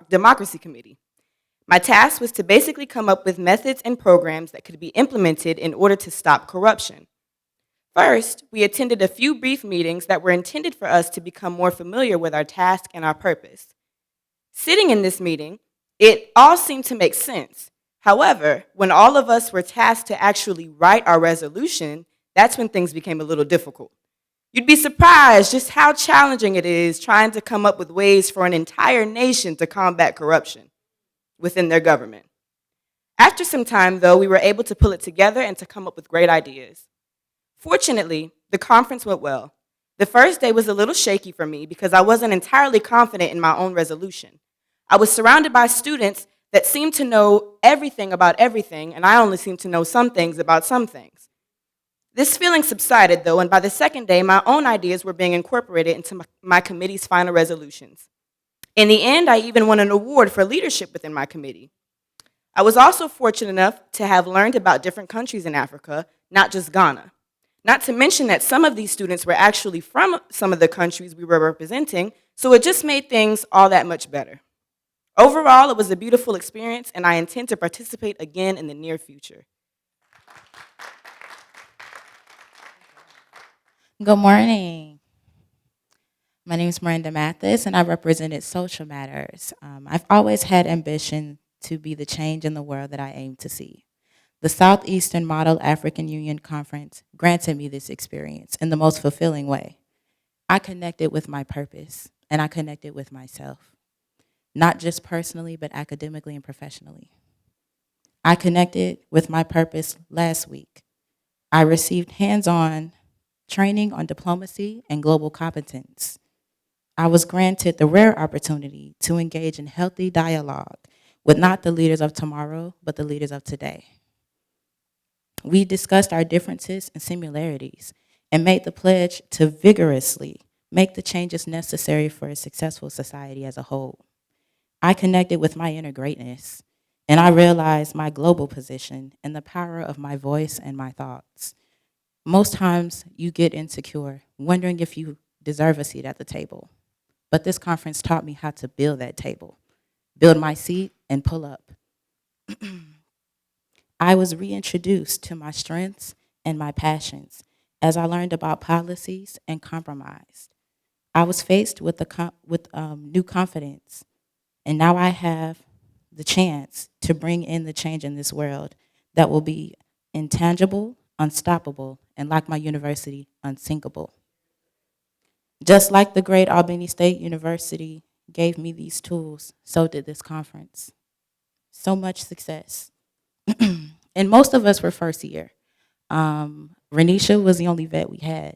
Democracy Committee. My task was to basically come up with methods and programs that could be implemented in order to stop corruption. First, we attended a few brief meetings that were intended for us to become more familiar with our task and our purpose. Sitting in this meeting, it all seemed to make sense. However, when all of us were tasked to actually write our resolution, that's when things became a little difficult. You'd be surprised just how challenging it is trying to come up with ways for an entire nation to combat corruption within their government. After some time, though, we were able to pull it together and to come up with great ideas. Fortunately, the conference went well. The first day was a little shaky for me because I wasn't entirely confident in my own resolution. I was surrounded by students that seemed to know everything about everything, and I only seemed to know some things about some things. This feeling subsided, though, and by the second day, my own ideas were being incorporated into my committee's final resolutions. In the end, I even won an award for leadership within my committee. I was also fortunate enough to have learned about different countries in Africa, not just Ghana. Not to mention that some of these students were actually from some of the countries we were representing, so it just made things all that much better. Overall, it was a beautiful experience, and I intend to participate again in the near future. Good morning. My name is Miranda Mathis, and I represented Social Matters. I've always had ambition to be the change in the world that I aim to see. The Southeastern Model African Union Conference granted me this experience in the most fulfilling way. I connected with my purpose, and I connected with myself, not just personally, but academically and professionally. I connected with my purpose last week. I received hands-on training on diplomacy and global competence. I was granted the rare opportunity to engage in healthy dialogue with not the leaders of tomorrow, but the leaders of today. We discussed our differences and similarities and made the pledge to vigorously make the changes necessary for a successful society as a whole. I connected with my inner greatness, and I realized my global position and the power of my voice and my thoughts. Most times you get insecure, wondering if you deserve a seat at the table. But this conference taught me how to build that table, build my seat and pull up. I was reintroduced to my strengths and my passions as I learned about policies and compromise. I was faced with new confidence, and now I have the chance to bring in the change in this world that will be intangible, unstoppable, and like my university, unsinkable. Just like the great Albany State University gave me these tools, so did this conference. So much success. And most of us were first year. Renisha was the only vet we had.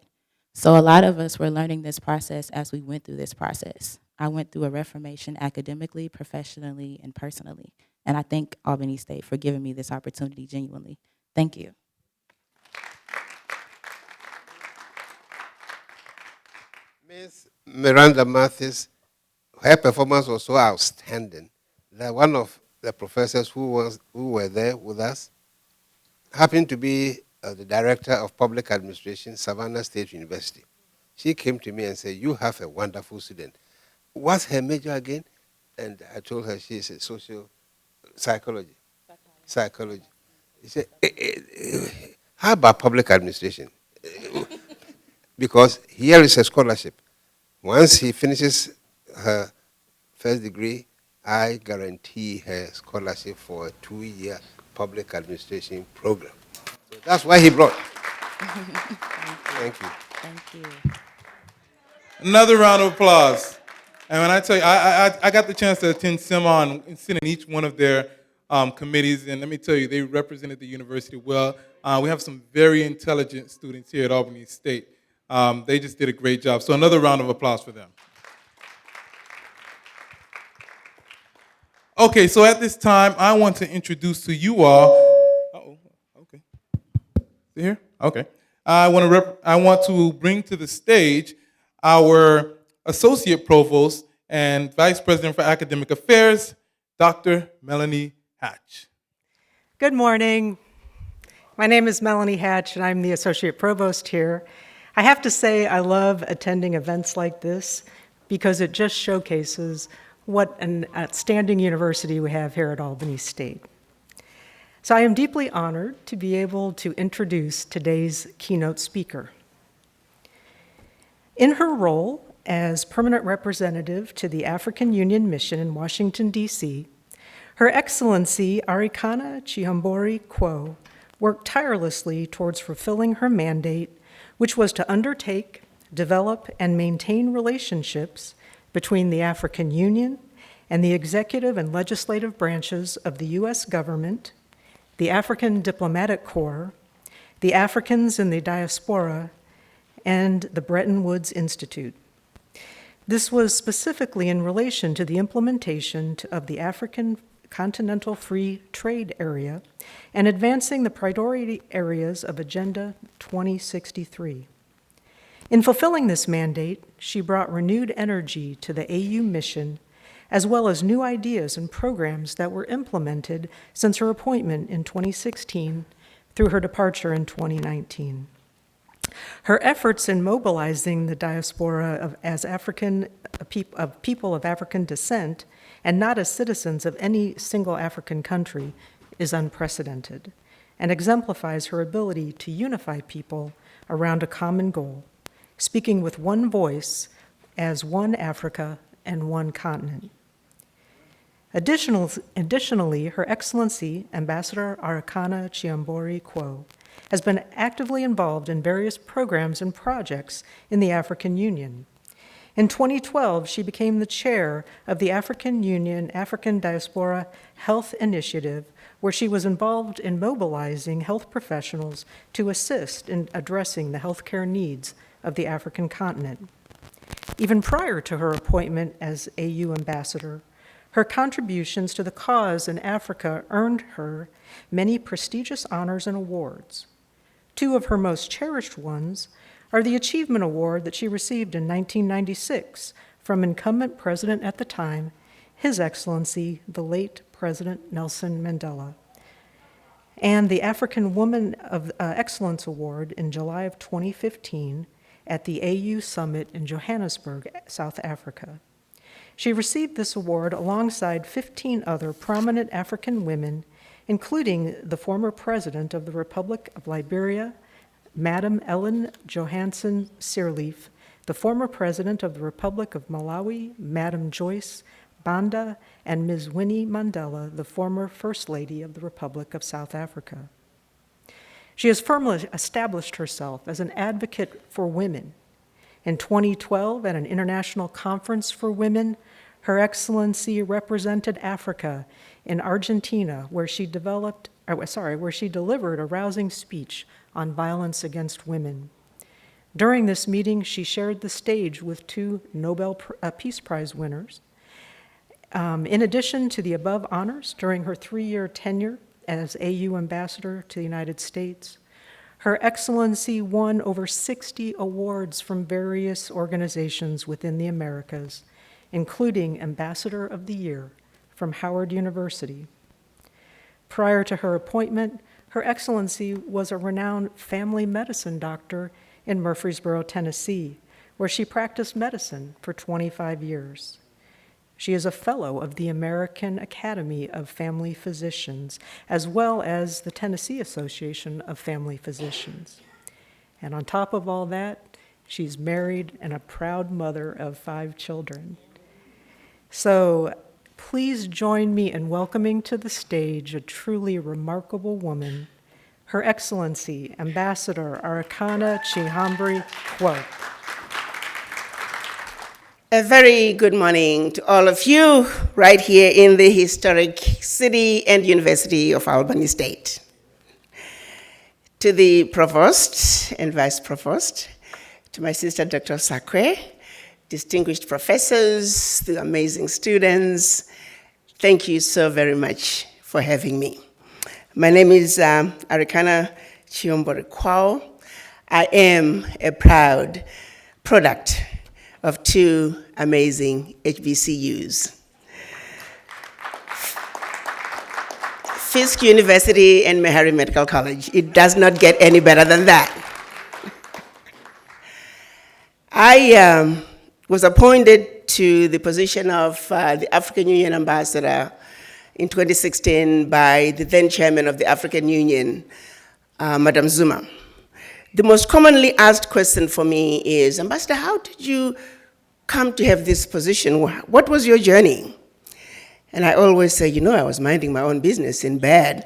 So a lot of us were learning this process as we went through this process. I went through a reformation academically, professionally, and personally. And I thank Albany State for giving me this opportunity genuinely. Thank you. Miss Miranda Mathis, her performance was so outstanding that one of the professors who were there with us happened to be the director of public administration, Savannah State University. She came to me and said, "You have a wonderful student. What's her major again?" And I told her she is a social psychology. Psychology. She said, "How about public administration?" Because here is a scholarship. Once he finishes her first degree, I guarantee her scholarship for a 2-year public administration program. So that's why he brought. Thank you. Thank you. Another round of applause. And when I tell you, I got the chance to attend SEMA and sit in each one of their committees, and let me tell you, they represented the university well. We have some very intelligent students here at Albany State. They just did a great job. So another round of applause for them. Okay, so at this time, I want to introduce to you all. Okay. See here? Okay. I want to bring to the stage our Associate Provost and Vice President for Academic Affairs, Dr. Melanie Hatch. Good morning. My name is Melanie Hatch, and I'm the Associate Provost here. I have to say I love attending events like this because it just showcases what an outstanding university we have here at Albany State. So I am deeply honored to be able to introduce today's keynote speaker. In her role as permanent representative to the African Union Mission in Washington, D.C., Her Excellency Arikana Chihombori-Quao worked tirelessly towards fulfilling her mandate, which was to undertake, develop, and maintain relationships between the African Union and the executive and legislative branches of the U.S. government, the African Diplomatic Corps, the Africans in the diaspora, and the Bretton Woods Institute. This was specifically in relation to the implementation of the African Continental Free Trade Area and advancing the priority areas of Agenda 2063. In fulfilling this mandate, she brought renewed energy to the AU mission, as well as new ideas and programs that were implemented since her appointment in 2016 through her departure in 2019. Her efforts in mobilizing the diaspora of people of African descent and not as citizens of any single African country is unprecedented and exemplifies her ability to unify people around a common goal, speaking with one voice as one Africa and one continent. Additionally, Her Excellency Ambassador Arikana Chihombori-Quao has been actively involved in various programs and projects in the African Union. In 2012, she became the chair of the African Union African Diaspora Health Initiative, where she was involved in mobilizing health professionals to assist in addressing the healthcare needs of the African continent. Even prior to her appointment as AU ambassador, her contributions to the cause in Africa earned her many prestigious honors and awards. Two of her most cherished ones are the Achievement Award that she received in 1996 from incumbent president at the time, His Excellency, the late President Nelson Mandela, and the African Woman of Excellence Award in July of 2015 at the AU Summit in Johannesburg, South Africa. She received this award alongside 15 other prominent African women, including the former president of the Republic of Liberia, Madam Ellen Johanson Sirleaf, the former president of the Republic of Malawi, Madam Joyce Banda, and Ms. Winnie Mandela, the former First Lady of the Republic of South Africa. She has firmly established herself as an advocate for women. In 2012, at an international conference for women, Her Excellency represented Africa in Argentina, where she delivered a rousing speech on violence against women. During this meeting, she shared the stage with two Nobel Peace Prize winners. In addition to the above honors during her 3-year tenure as AU Ambassador to the United States, Her Excellency won over 60 awards from various organizations within the Americas, including Ambassador of the Year from Howard University. Prior to her appointment, Her Excellency was a renowned family medicine doctor in Murfreesboro, Tennessee, where she practiced medicine for 25 years. She is a fellow of the American Academy of Family Physicians, as well as the Tennessee Association of Family Physicians. And on top of all that, she's married and a proud mother of 5 children. So please join me in welcoming to the stage a truly remarkable woman, Her Excellency, Ambassador Arikana Chihombori-Quao. A very good morning to all of you right here in the historic city and University of Albany State. To the Provost and Vice Provost, to my sister Dr. Sakwe, distinguished professors, the amazing students, thank you so very much for having me. My name is Arikana Chihombori-Quao. I am a proud product of 2 amazing HBCUs. Fisk University and Meharry Medical College. It does not get any better than that. I was appointed to the position of the African Union Ambassador in 2016 by the then chairman of the African Union, Madam Zuma. The most commonly asked question for me is, Ambassador, how did you come to have this position? What was your journey? And I always say, I was minding my own business in bed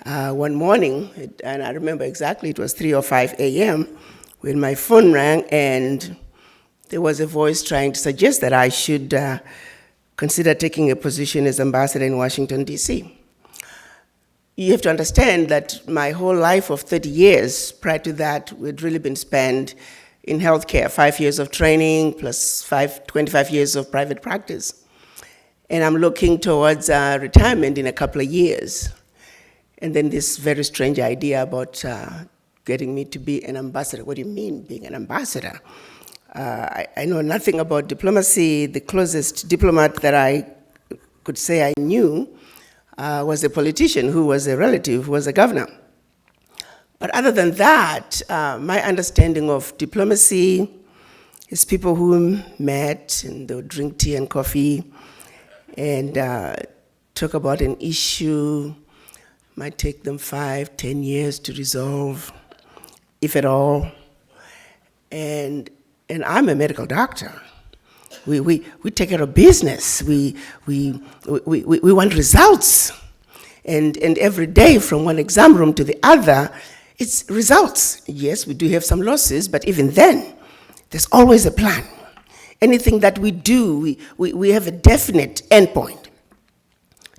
one morning, and I remember exactly, it was 3 or 5 a.m. when my phone rang, and there was a voice trying to suggest that I should consider taking a position as ambassador in Washington, D.C. You have to understand that my whole life of 30 years prior to that had really been spent in healthcare, 5 years of training plus 25 years of private practice. And I'm looking towards retirement in a couple of years. And then this very strange idea about getting me to be an ambassador. What do you mean, being an ambassador? I know nothing about diplomacy. The closest diplomat that I could say I knew was a politician who was a relative, who was a governor. But other than that, my understanding of diplomacy is people who met and they would drink tea and coffee and talk about an issue. Might take them 5, 10 years to resolve, if at all. And I'm a medical doctor. We take care of business. We want results. And every day from one exam room to the other, it's results. Yes, we do have some losses, but even then, there's always a plan. Anything that we do, we have a definite endpoint.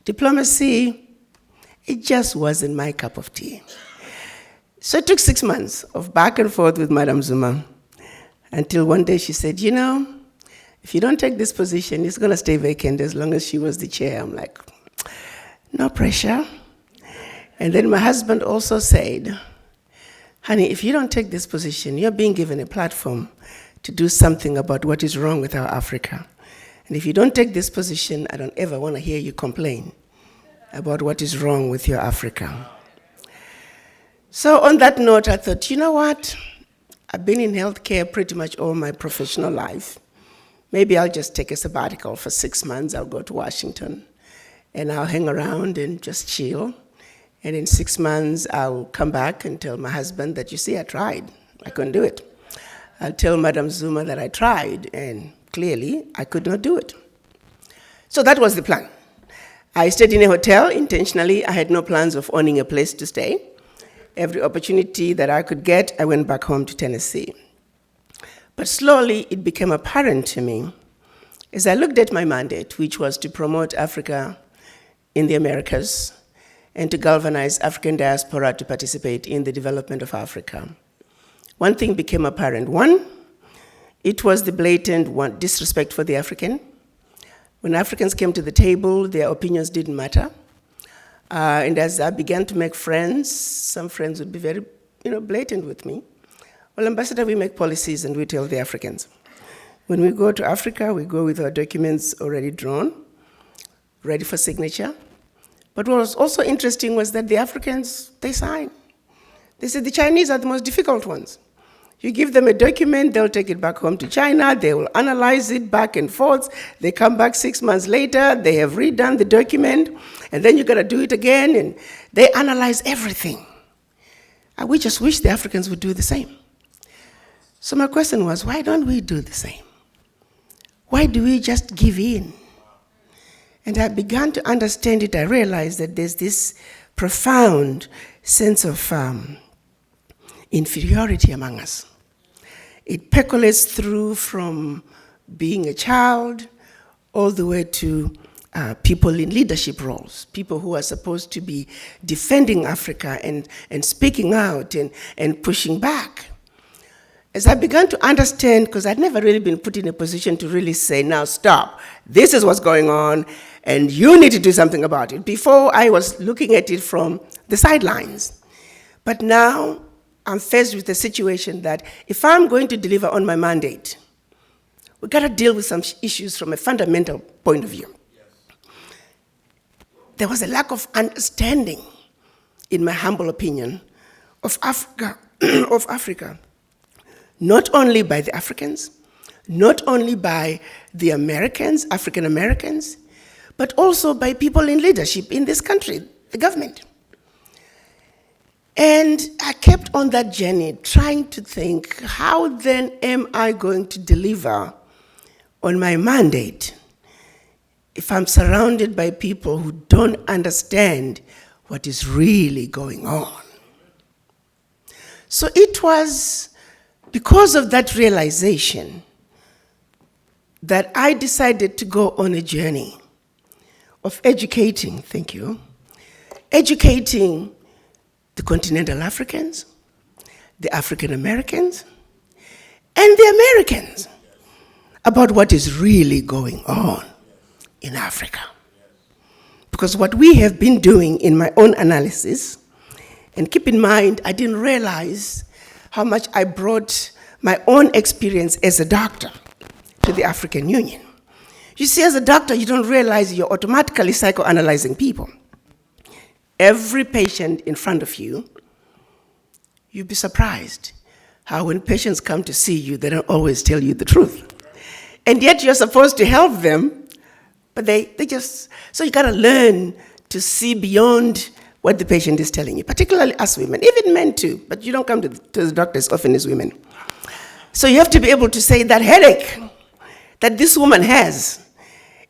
Diplomacy, it just wasn't my cup of tea. So it took 6 months of back and forth with Madam Zuma until one day she said, if you don't take this position, it's going to stay vacant as long as she was the chair. I'm like, no pressure. And then my husband also said, honey, if you don't take this position, you're being given a platform to do something about what is wrong with our Africa. And if you don't take this position, I don't ever want to hear you complain about what is wrong with your Africa. So on that note, I thought, you know what? I've been in healthcare pretty much all my professional life. Maybe I'll just take a sabbatical for 6 months. I'll go to Washington and I'll hang around and just chill. And in 6 months, I'll come back and tell my husband that, you see, I tried. I couldn't do it. I'll tell Madam Zuma that I tried, and clearly, I could not do it. So that was the plan. I stayed in a hotel intentionally. I had no plans of owning a place to stay. Every opportunity that I could get, I went back home to Tennessee. But slowly, it became apparent to me as I looked at my mandate, which was to promote Africa in the Americas and to galvanize African diaspora to participate in the development of Africa. one thing became apparent. One, it was the blatant disrespect for the African. When Africans came to the table, their opinions didn't matter. And as I began to make friends, some friends would be very blatant with me. Well, Ambassador, we make policies and we tell the Africans. When we go to Africa, we go with our documents already drawn, ready for signature. But what was also interesting was that the Africans, they sign. They said the Chinese are the most difficult ones. You give them a document, they'll take it back home to China, they will analyze it back and forth, they come back 6 months later, they have redone the document, and then you gotta do it again, and they analyze everything. And we just wish the Africans would do the same. So my question was, why don't we do the same? Why do we just give in? And I began to understand it. I realized that there's this profound sense of inferiority among us. It percolates through from being a child all the way to people in leadership roles, people who are supposed to be defending Africa and speaking out and pushing back. As I began to understand, because I'd never really been put in a position to really say, now stop, this is what's going on, and you need to do something about it. Before, I was looking at it from the sidelines. But now, I'm faced with the situation that if I'm going to deliver on my mandate, we've got to deal with some issues from a fundamental point of view. There was a lack of understanding, in my humble opinion, of Africa, not only by the Africans, not only by the Americans, African Americans, but also by people in leadership in this country, the government. And I kept on that journey trying to think, how then am I going to deliver on my mandate if I'm surrounded by people who don't understand what is really going on? So it was because of that realization that I decided to go on a journey of educating, educating the continental Africans, the African Americans, and the Americans about what is really going on in Africa. Because what we have been doing in my own analysis, and keep in mind, I didn't realize how much I brought my own experience as a doctor to the African Union. You see, as a doctor, you don't realize you're automatically psychoanalyzing people. Every patient in front of you, you'd be surprised how when patients come to see you, they don't always tell you the truth. And yet you're supposed to help them, but they just, so you gotta learn to see beyond what the patient is telling you, particularly us women, even men too, but you don't come to the doctor as often as women. So you have to be able to say that headache that this woman has,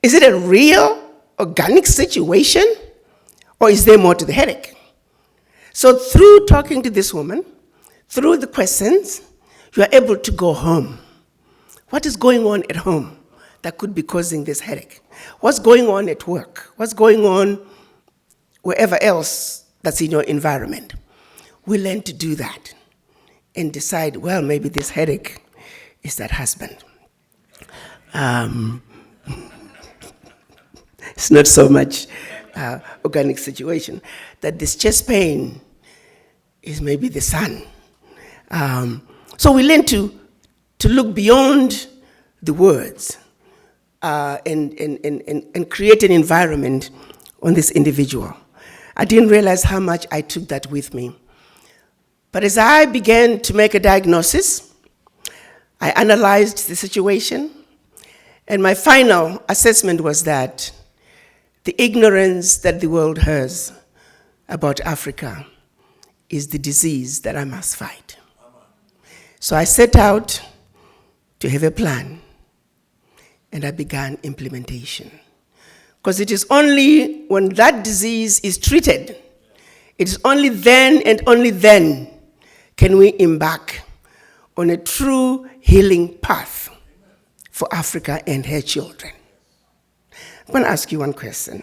is it a real organic situation? Or is there more to the headache? So through talking to this woman, through the questions, you are able to go home. What is going on at home that could be causing this headache? What's going on at work? What's going on wherever else that's in your environment? We learn to do that and decide, well, maybe this headache is that husband. It's not so much organic situation, that this chest pain is maybe the sun. So we learn to look beyond the words and create an environment on this individual. I didn't realize how much I took that with me. But as I began to make a diagnosis, I analyzed the situation, and my final assessment was that the ignorance that the world has about Africa is the disease that I must fight. So I set out to have a plan, and I began implementation. Because it is only when that disease is treated, it is only then and only then can we embark on a true healing path for Africa and her children. I'm going to ask you one question.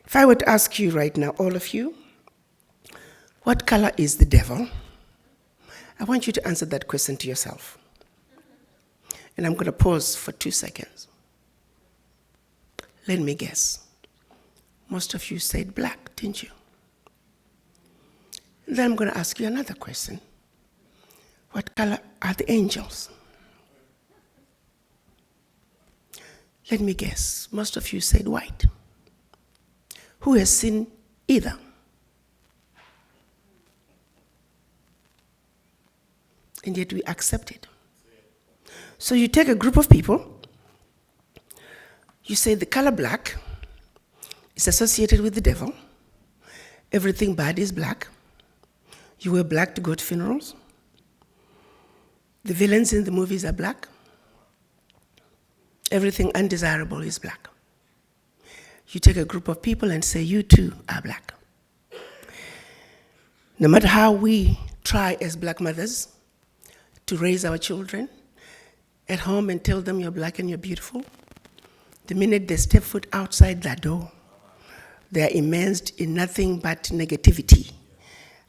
If I were to ask you right now, all of you, what color is the devil? I want you to answer that question to yourself. And I'm going to pause for 2 seconds. Let me guess. Most of you said black, didn't you? Then I'm going to ask you another question. What color are the angels? Let me guess. Most of you said white. Who has seen either? And yet we accept it. So you take a group of people, you say the color black is associated with the devil, everything bad is black, you wear black to go to funerals, the villains in the movies are black, everything undesirable is black. You take a group of people and say, you too are black. No matter how we try as black mothers to raise our children at home and tell them you're black and you're beautiful, the minute they step foot outside that door, they are immersed in nothing but negativity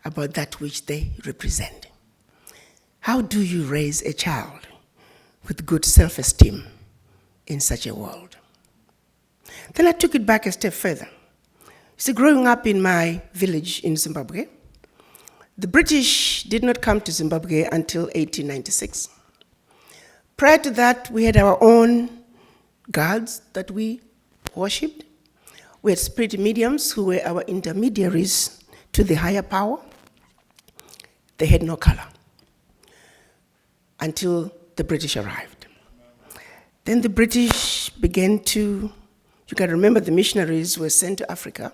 about that which they represent. How do you raise a child with good self-esteem in such a world? Then I took it back a step further. You see, growing up in my village in Zimbabwe, the British did not come to Zimbabwe until 1896. Prior to that, we had our own gods that we worshipped. We had spirit mediums who were our intermediaries to the higher power. They had no color until the British arrived. Then the British began to, you can remember the missionaries were sent to Africa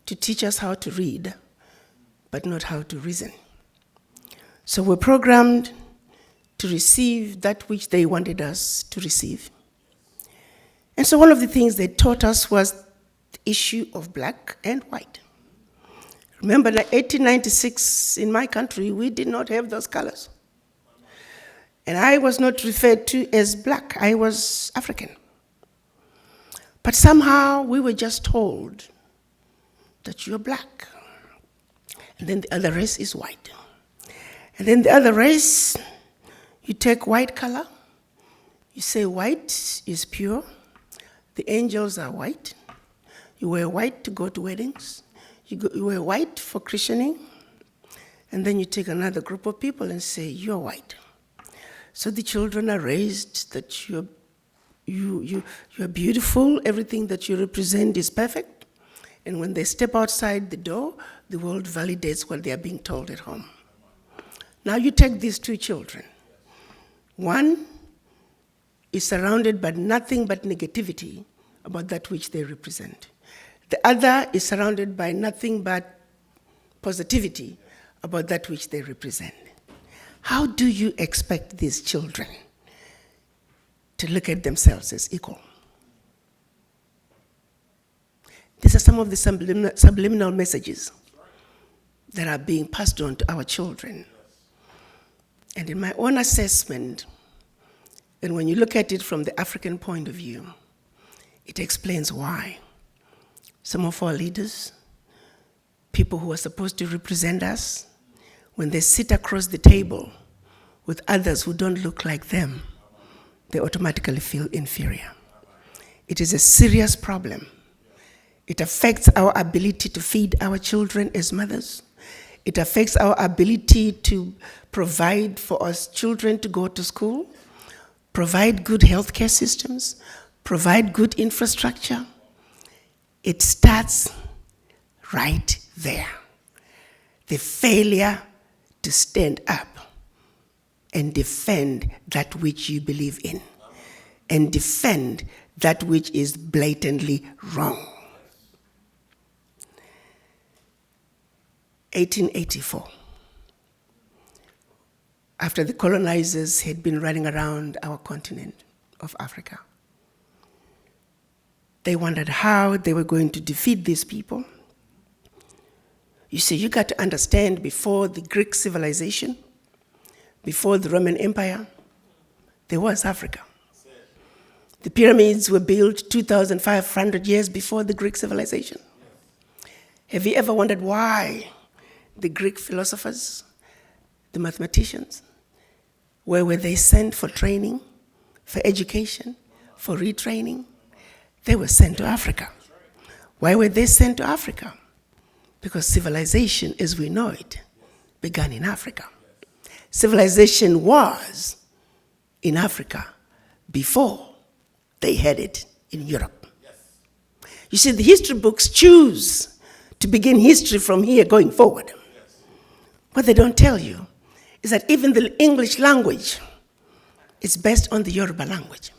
to teach us how to read, but not how to reason. So we're programmed to receive that which they wanted us to receive. And so one of the things they taught us was the issue of black and white. Remember, like 1896 in my country, we did not have those colors. And I was not referred to as black, I was African. But somehow we were just told that you're black. And then the other race is white. And then the other race, you take white color, you say white is pure, the angels are white, you wear white to go to weddings, you wear white for christening, and then you take another group of people and say, you're white. So the children are raised that you're beautiful, everything that you represent is perfect, and when they step outside the door, the world validates what they are being told at home. Now you take these two children. One is surrounded by nothing but negativity about that which they represent. The other is surrounded by nothing but positivity about that which they represent. How do you expect these children to look at themselves as equal? These are some of the subliminal messages that are being passed on to our children. And in my own assessment, and when you look at it from the African point of view, it explains why some of our leaders, people who are supposed to represent us, when they sit across the table with others who don't look like them, they automatically feel inferior. It is a serious problem. It affects our ability to feed our children as mothers. It affects our ability to provide for us children to go to school, provide good healthcare systems, provide good infrastructure. It starts right there. The failure to stand up and defend that which you believe in, and defend that which is blatantly wrong. 1884, after the colonizers had been running around our continent of Africa, they wondered how they were going to defeat these people. You see, you got to understand, before the Greek civilization, before the Roman Empire, there was Africa. The pyramids were built 2,500 years before the Greek civilization. Have you ever wondered why the Greek philosophers the mathematicians? Where were they sent for training, for education, for retraining? They were sent to Africa. Why were they sent to Africa? Because civilization as we know it began in Africa. Civilization was in Africa before they had it in Europe. You see, the history books choose to begin history from here going forward. What they don't tell you is that even the English language is based on the Yoruba language.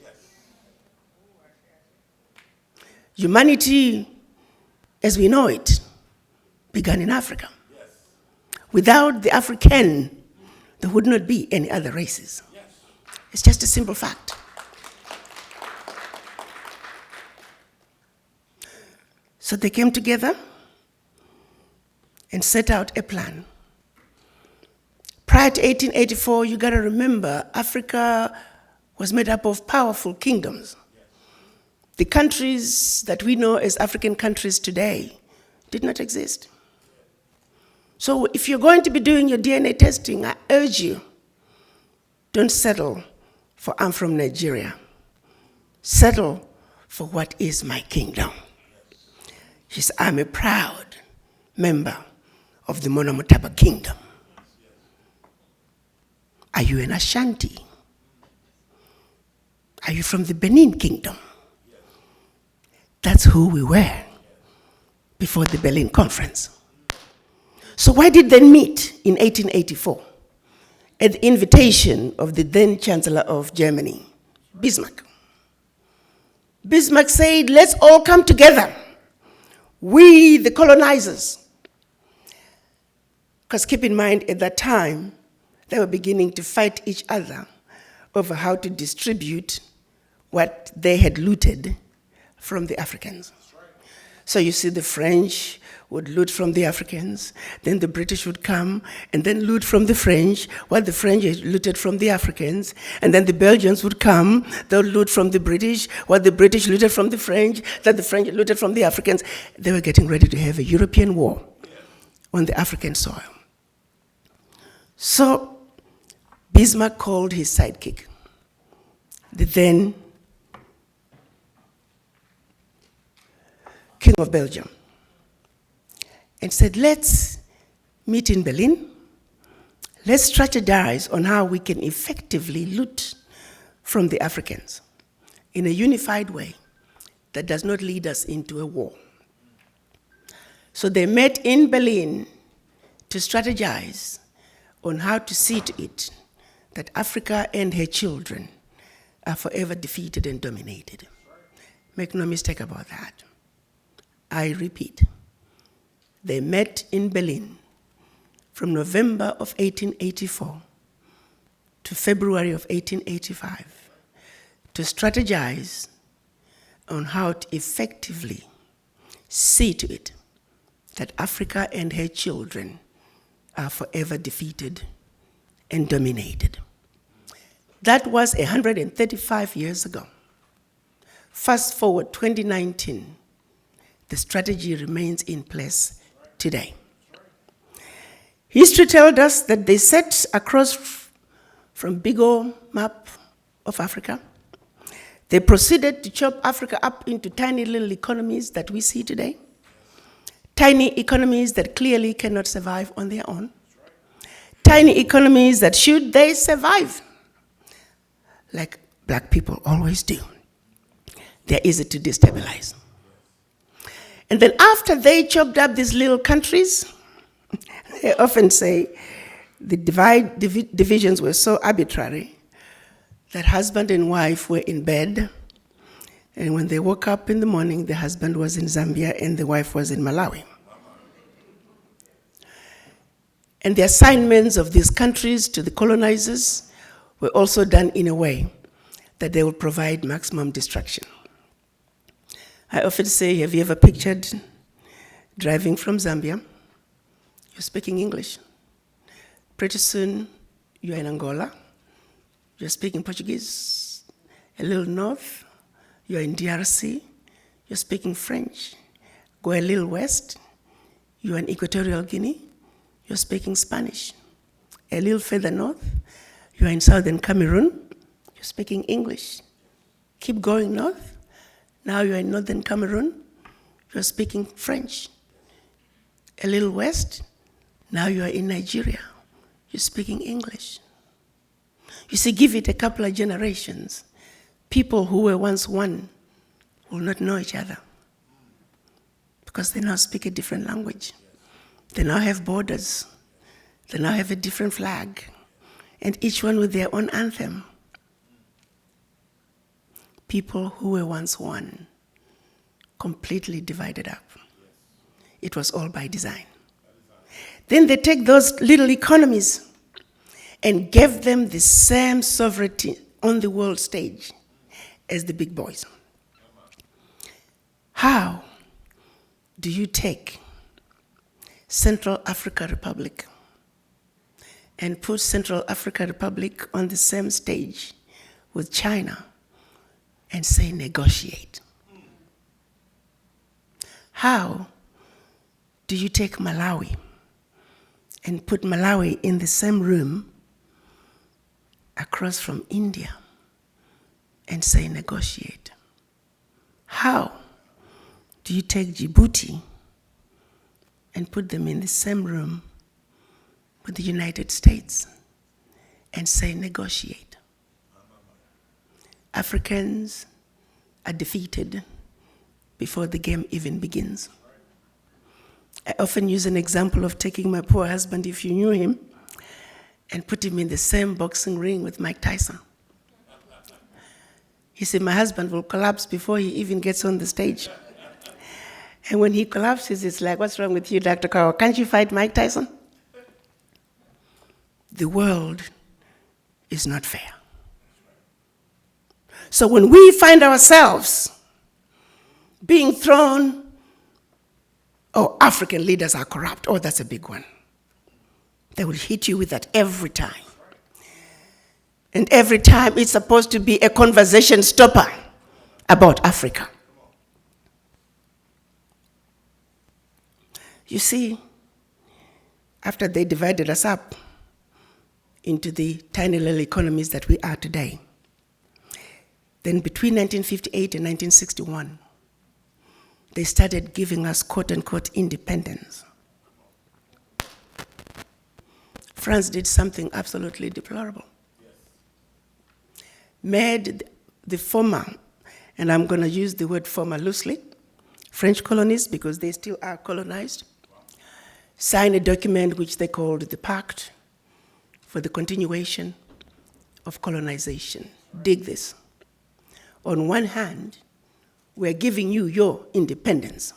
Humanity, as we know it, began in Africa. Without the African, there would not be any other races. It's just a simple fact. So they came together and set out a plan. Prior to 1884, you gotta remember, Africa was made up of powerful kingdoms. The countries that we know as African countries today did not exist. So if you're going to be doing your DNA testing, I urge you, don't settle for I'm from Nigeria. Settle for what is my kingdom. She said, I'm a proud member of the Monomotapa kingdom. Are you an Ashanti? Are you from the Benin kingdom? That's who we were before the Berlin Conference. So why did they meet in 1884? At the invitation of the then Chancellor of Germany, Bismarck. Bismarck said, let's all come together. We, the colonizers. Because keep in mind, at that time, they were beginning to fight each other over how to distribute what they had looted from the Africans. So you see the French would loot from the Africans, then the British would come and then loot from the French, what the French had looted from the Africans, and then the Belgians would come, they'll loot from the British, what the British looted from the French, that the French looted from the Africans. They were getting ready to have a European war on the African soil. So Bismarck called his sidekick, the then King of Belgium, and said, let's meet in Berlin. Let's strategize on how we can effectively loot from the Africans in a unified way that does not lead us into a war. So they met in Berlin to strategize on how to see to it that Africa and her children are forever defeated and dominated. Make no mistake about that. I repeat, they met in Berlin from November of 1884 to February of 1885 to strategize on how to effectively see to it that Africa and her children are forever defeated and dominated. That was 135 years ago. Fast forward 2019, the strategy remains in place today. History tells us that they set across from big old map of Africa. They proceeded to chop Africa up into tiny little economies that we see today. Tiny economies that clearly cannot survive on their own. Tiny economies that should they survive, like black people always do, they're easy to destabilize. And then after they chopped up these little countries, they often say the divisions were so arbitrary that husband and wife were in bed, and when they woke up in the morning, the husband was in Zambia and the wife was in Malawi. And the assignments of these countries to the colonizers were also done in a way that they would provide maximum destruction. I often say, have you ever pictured driving from Zambia? You're speaking English. Pretty soon, you're in Angola. You're speaking Portuguese. A little north, you're in DRC. You're speaking French. Go a little west, you're in Equatorial Guinea. You're speaking Spanish. A little further north, you are in southern Cameroon, you're speaking English. Keep going north, now you are in northern Cameroon, you're speaking French. A little west, now you are in Nigeria, you're speaking English. You see, give it a couple of generations, people who were once one will not know each other because they now speak a different language. They now have borders. They now have a different flag, and each one with their own anthem. People who were once one, completely divided up. It was all by design. Then they take those little economies and gave them the same sovereignty on the world stage as the big boys. How do you take Central Africa Republic and put Central Africa Republic on the same stage with China and say negotiate? How do you take Malawi and put Malawi in the same room across from India and say negotiate? How do you take Djibouti and put them in the same room with the United States and say negotiate? Africans are defeated before the game even begins. I often use an example of taking my poor husband, if you knew him, and put him in the same boxing ring with Mike Tyson. He said, my husband will collapse before he even gets on the stage. And when he collapses, it's like, what's wrong with you, Dr. Quao? Can't you fight Mike Tyson? The world is not fair. So when we find ourselves being thrown, oh, African leaders are corrupt, oh, that's a big one. They will hit you with that every time. And every time it's supposed to be a conversation stopper about Africa. You see, after they divided us up into the tiny little economies that we are today, then between 1958 and 1961, they started giving us quote-unquote independence. France did something absolutely deplorable. Made the former, and I'm going to use the word former loosely, French colonies, because they still are colonized, sign a document which they called the Pact for the Continuation of Colonization. Dig this. On one hand, we're giving you your independence,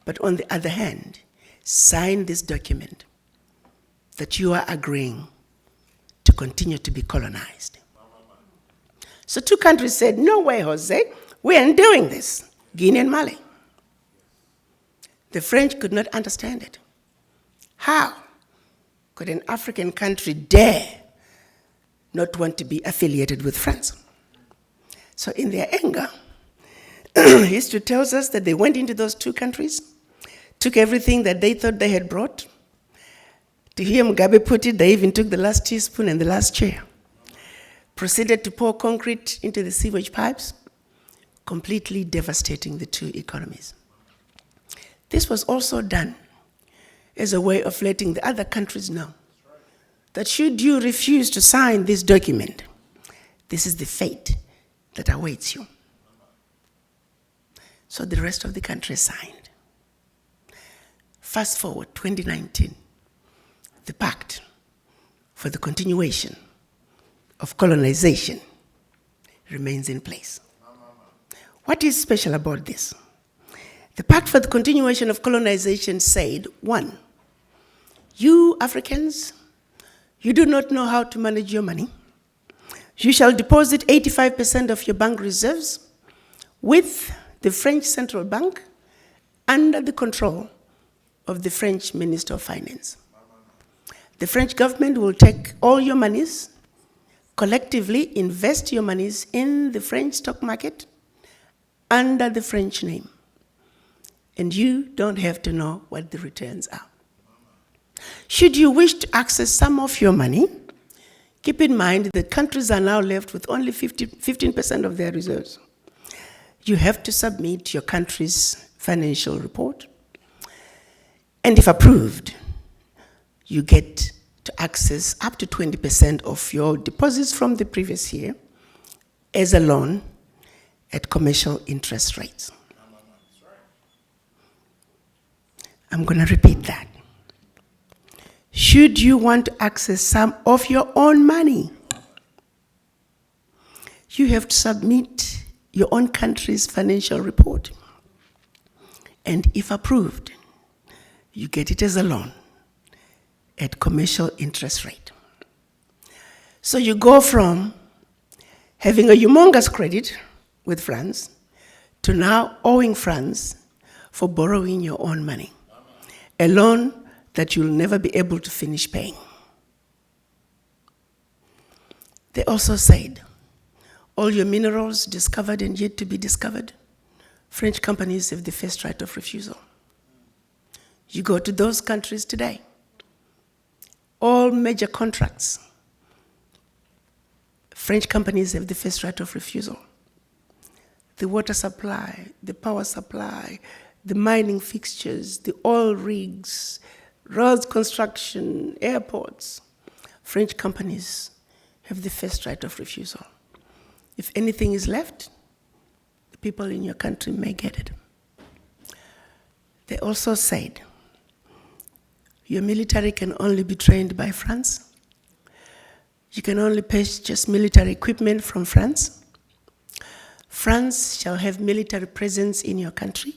but on the other hand, sign this document that you are agreeing to continue to be colonized. So two countries said, no way, Jose, we aren't doing this, Guinea and Mali. The French could not understand it. How could an African country dare not want to be affiliated with France? So in their anger, history tells us that they went into those two countries, took everything that they thought they had brought. To hear Mugabe put it, they even took the last teaspoon and the last chair. Proceeded to pour concrete into the sewage pipes, completely devastating the two economies. This was also done as a way of letting the other countries know that should you refuse to sign this document, this is the fate that awaits you. So the rest of the country signed. Fast forward, 2019, the Pact for the Continuation of Colonization remains in place. What is special about this? The Pact for the Continuation of Colonization said, 1, you Africans, you do not know how to manage your money. You shall deposit 85% of your bank reserves with the French Central Bank under the control of the French Minister of Finance. The French government will take all your monies, collectively invest your monies in the French stock market under the French name. And you don't have to know what the returns are. Should you wish to access some of your money, keep in mind that countries are now left with only 15% of their reserves. You have to submit your country's financial report, and if approved, you get to access up to 20% of your deposits from the previous year as a loan at commercial interest rates. I'm going to repeat that. Should you want to access some of your own money, you have to submit your own country's financial report. And if approved, you get it as a loan at commercial interest rate. So you go from having a humongous credit with France to now owing France for borrowing your own money, a loan that you'll never be able to finish paying. They also said, all your minerals discovered and yet to be discovered, French companies have the first right of refusal. You go to those countries today, all major contracts, French companies have the first right of refusal. The water supply, the power supply, the mining fixtures, the oil rigs, roads construction, airports, French companies have the first right of refusal. If anything is left, the people in your country may get it. They also said, your military can only be trained by France. You can only purchase military equipment from France. France shall have military presence in your country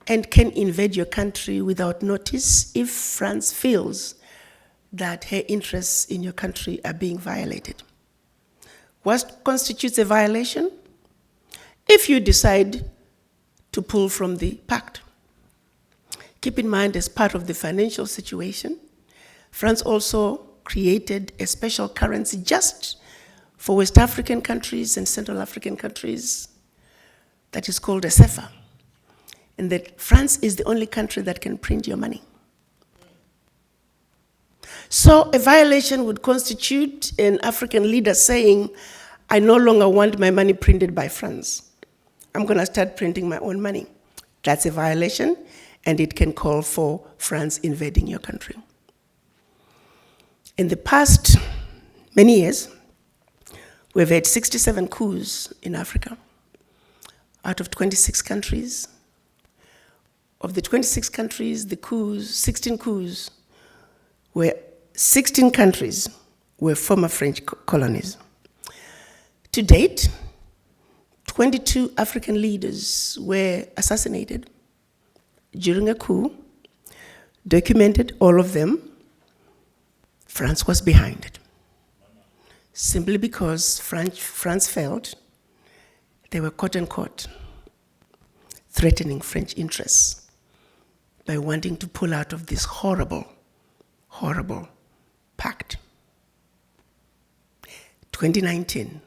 and can invade your country without notice if France feels that her interests in your country are being violated. What constitutes a violation? If you decide to pull from the pact. Keep in mind, as part of the financial situation, France also created a special currency just for West African countries and Central African countries that is called a CFA. And that France is the only country that can print your money. So a violation would constitute an African leader saying, I no longer want my money printed by France. I'm going to start printing my own money. That's a violation, and it can call for France invading your country. In the past many years, we've had 67 coups in Africa out of 26 countries. Of the 26 countries, the coups, 16 coups, 16 countries were former French colonies. To date, 22 African leaders were assassinated during a coup, documented all of them. France was behind it, simply because France felt they were quote-unquote threatening French interests by wanting to pull out of this horrible, horrible pact. 2019,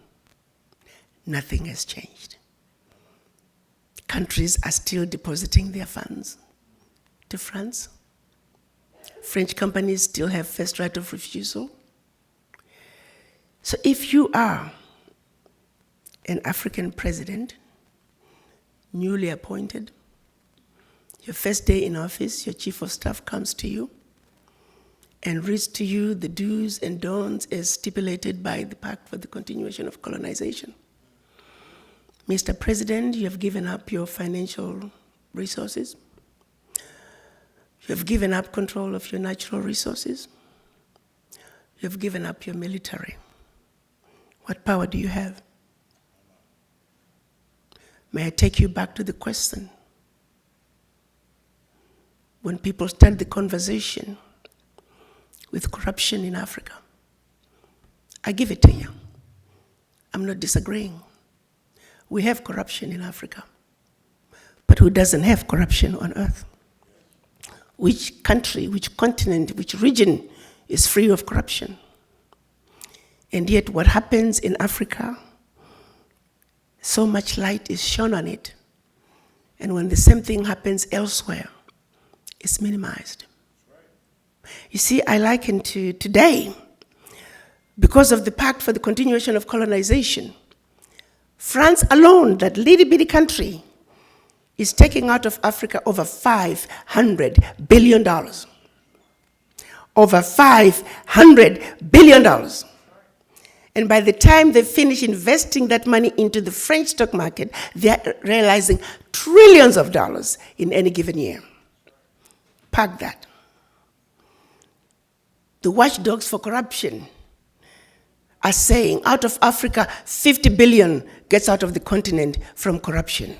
nothing has changed. Countries are still depositing their funds to France. French companies still have first right of refusal. So if you are an African president, newly appointed, your first day in office, your chief of staff comes to you and reads to you the do's and don'ts as stipulated by the Pact for the Continuation of Colonization. Mr. President, you have given up your financial resources. You have given up control of your natural resources. You have given up your military. What power do you have? May I take you back to the question? When people start the conversation with corruption in Africa, I give it to you. I'm not disagreeing. We have corruption in Africa, but who doesn't have corruption on earth? Which country, which continent, which region is free of corruption? And yet what happens in Africa, so much light is shone on it. And when the same thing happens elsewhere, it's minimized. You see, I liken to today, because of the Pact for the Continuation of Colonization, France alone, that little bitty country, is taking out of Africa over $500 billion. Over $500 billion. And by the time they finish investing that money into the French stock market, they're realizing trillions of dollars in any given year. Park that. The watchdogs for corruption are saying out of Africa, 50 billion gets out of the continent from corruption.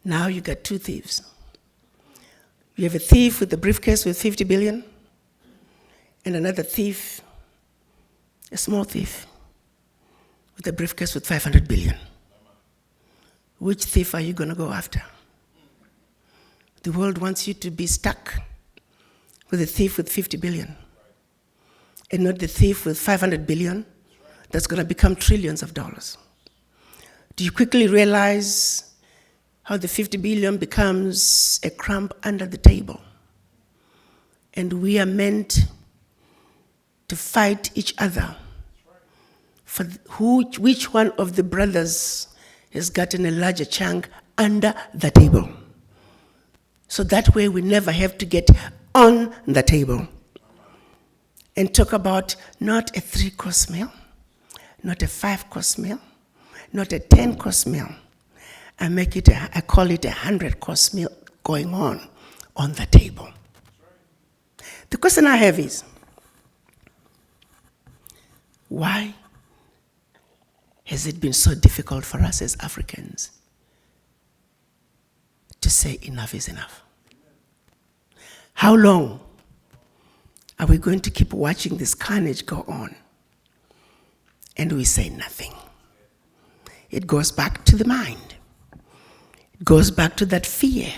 Now you got two thieves. You have a thief with a briefcase with 50 billion, and another thief, a small thief, with a briefcase with 500 billion. Which thief are you going to go after? The world wants you to be stuck with a thief with 50 billion, and not the thief with 500 billion that's going to become trillions of dollars. Do you quickly realize how the 50 billion becomes a crumb under the table? And we are meant to fight each other for which one of the brothers has gotten a larger chunk under the table. So that way we never have to get on the table and talk about not a 3-course meal, not a 5-course meal, not a 10-course meal. I call it a 100-course meal going on the table. The question I have is, why has it been so difficult for us as Africans to say enough is enough? How long are we going to keep watching this carnage go on and we say nothing? It goes back to the mind. It goes back to that fear.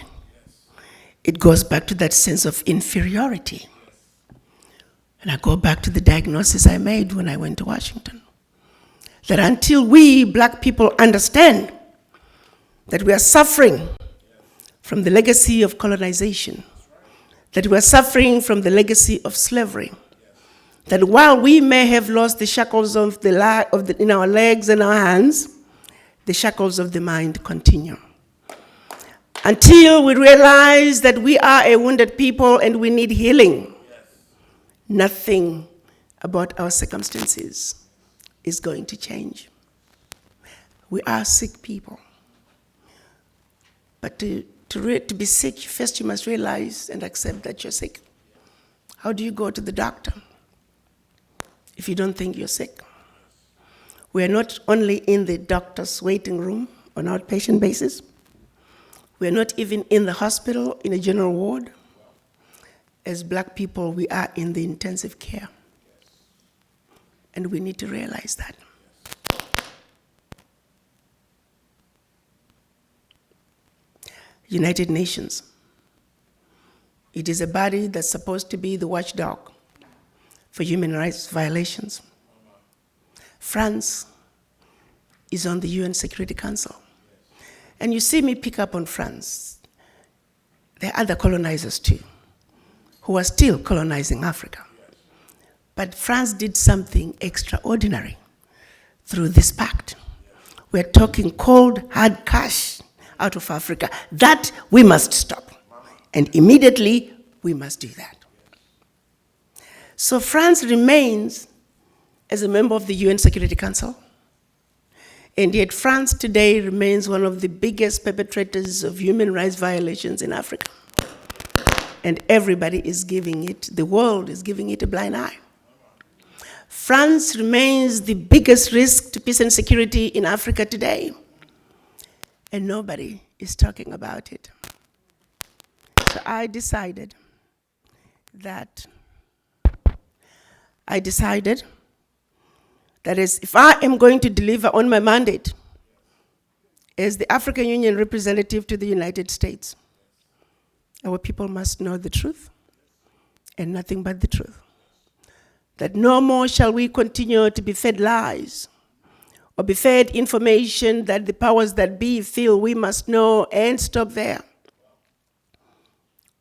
It goes back to that sense of inferiority. And I go back to the diagnosis I made when I went to Washington. That until we black people understand that we are suffering from the legacy of colonization, that we are suffering from the legacy of slavery, that while we may have lost the shackles in our legs and our hands, the shackles of the mind continue. Until we realize that we are a wounded people and we need healing, nothing about our circumstances is going to change. We are sick people. But to be sick, first you must realize and accept that you're sick. How do you go to the doctor if you don't think you're sick? We are not only in the doctor's waiting room on an outpatient basis. We are not even in the hospital in a general ward. As black people, we are in the intensive care. And we need to realize that. United Nations. It is a body that's supposed to be the watchdog for human rights violations. France is on the UN Security Council. And you see me pick up on France. There are other colonizers too, who are still colonizing Africa. But France did something extraordinary through this pact. We're talking cold, hard cash out of Africa. That we must stop. And immediately, we must do that. So France remains as a member of the UN Security Council. And yet France today remains one of the biggest perpetrators of human rights violations in Africa. And everybody is giving it, the world is giving it a blind eye. France remains the biggest risk to peace and security in Africa today. And nobody is talking about it. So I decided that if I am going to deliver on my mandate as the African Union representative to the United States, our people must know the truth and nothing but the truth. That no more shall we continue to be fed lies or be fed information that the powers that be feel we must know and stop there.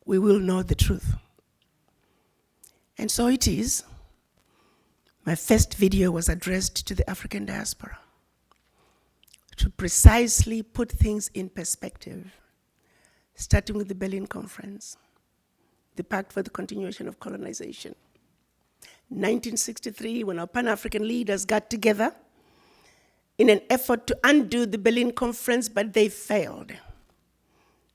we will know the truth. And so it is. My first video was addressed to the African diaspora to precisely put things in perspective, starting with the Berlin Conference, the Pact for the Continuation of Colonization. 1963, when our Pan-African leaders got together in an effort to undo the Berlin Conference, but they failed.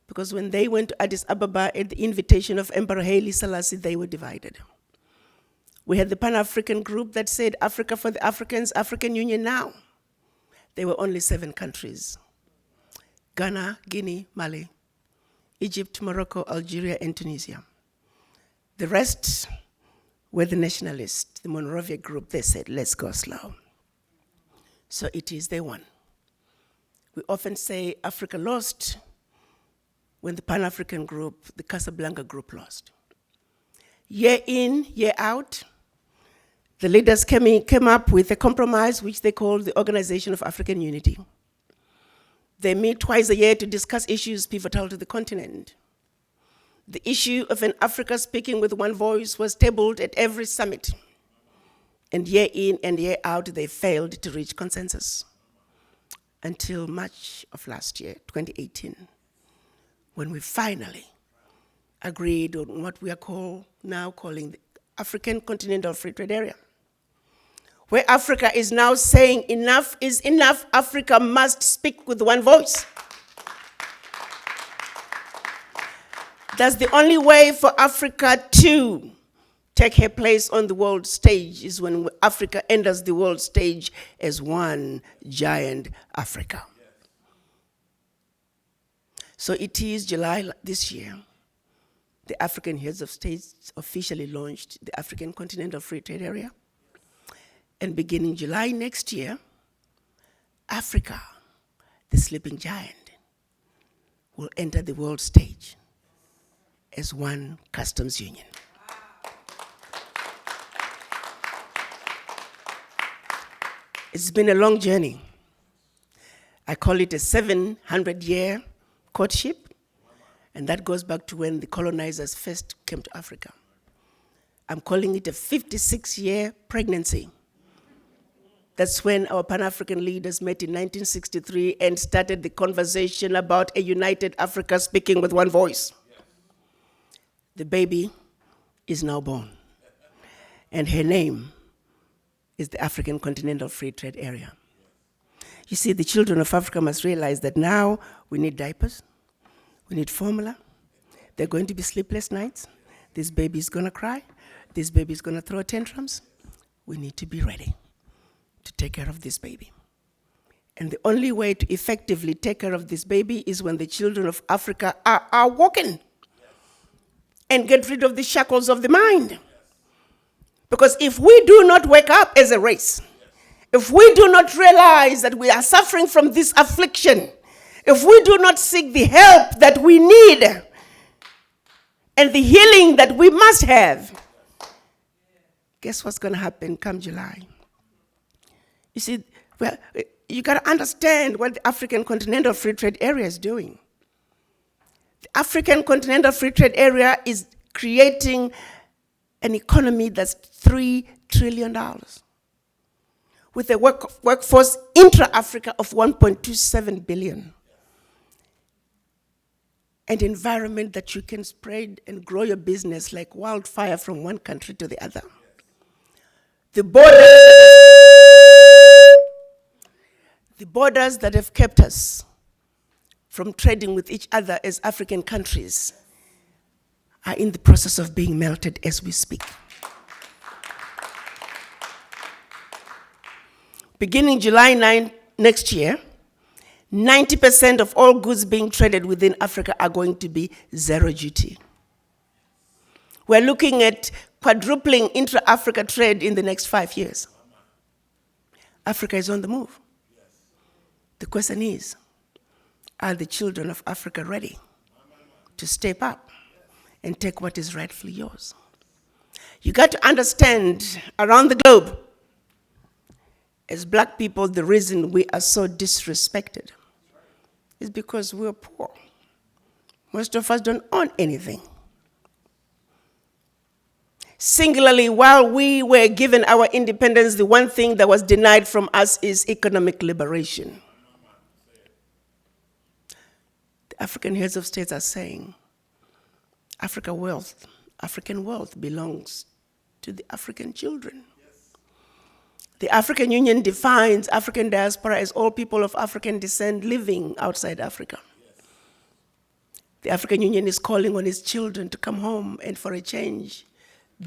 Because when they went to Addis Ababa at the invitation of Emperor Haile Selassie, they were divided. We had the Pan-African group that said, Africa for the Africans, African Union now. There were only 7 countries: Ghana, Guinea, Mali, Egypt, Morocco, Algeria, and Tunisia. The rest were the nationalists, the Monrovia group. They said, let's go slow. So it is, they won. We often say Africa lost when the Pan-African group, the Casablanca group, lost. Year in, year out, the leaders came up with a compromise which they called the Organization of African Unity. They meet twice a year to discuss issues pivotal to the continent. The issue of an Africa speaking with one voice was tabled at every summit. And year in and year out, they failed to reach consensus until March of last year, 2018, when we finally agreed on what we are now calling the African Continental Free Trade Area, where Africa is now saying enough is enough. Africa must speak with one voice. That's the only way for Africa to take her place on the world stage, is when Africa enters the world stage as one giant Africa. So it is July this year, the African heads of states officially launched the African Continental Free Trade Area. And beginning July next year, Africa, the sleeping giant, will enter the world stage as one customs union. It's been a long journey. I call it a 700-year courtship, and that goes back to when the colonizers first came to Africa. I'm calling it a 56-year pregnancy. That's when our Pan-African leaders met in 1963 and started the conversation about a united Africa speaking with one voice. The baby is now born, and her name is the African Continental Free Trade Area. You see, the children of Africa must realize that now we need diapers, we need formula, there are going to be sleepless nights, this baby is going to cry, this baby is going to throw tantrums. We need to be ready to take care of this baby. And the only way to effectively take care of this baby is when the children of Africa are walking and get rid of the shackles of the mind. Because if we do not wake up as a race, if we do not realize that we are suffering from this affliction, if we do not seek the help that we need and the healing that we must have, guess what's going to happen come July? You see, well, you got to understand what the African Continental Free Trade Area is doing. The African Continental Free Trade Area is creating an economy that's $3 trillion with a workforce intra-Africa of 1.27 billion. An environment that you can spread and grow your business like wildfire from one country to the other. The borders that have kept us from trading with each other as African countries are in the process of being melted as we speak. Beginning July 9 next year, 90% of all goods being traded within Africa are going to be zero duty. We're looking at quadrupling intra-Africa trade in the next 5 years. Africa is on the move. The question is, are the children of Africa ready to step up and take what is rightfully yours? You got to understand, around the globe, as black people, the reason we are so disrespected is because we're poor. Most of us don't own anything. Singularly, while we were given our independence, the one thing that was denied from us is economic liberation. The African heads of states are saying, African wealth belongs to the African children. The African Union defines African diaspora as all people of African descent living outside Africa. The African Union is calling on its children to come home and, for a change,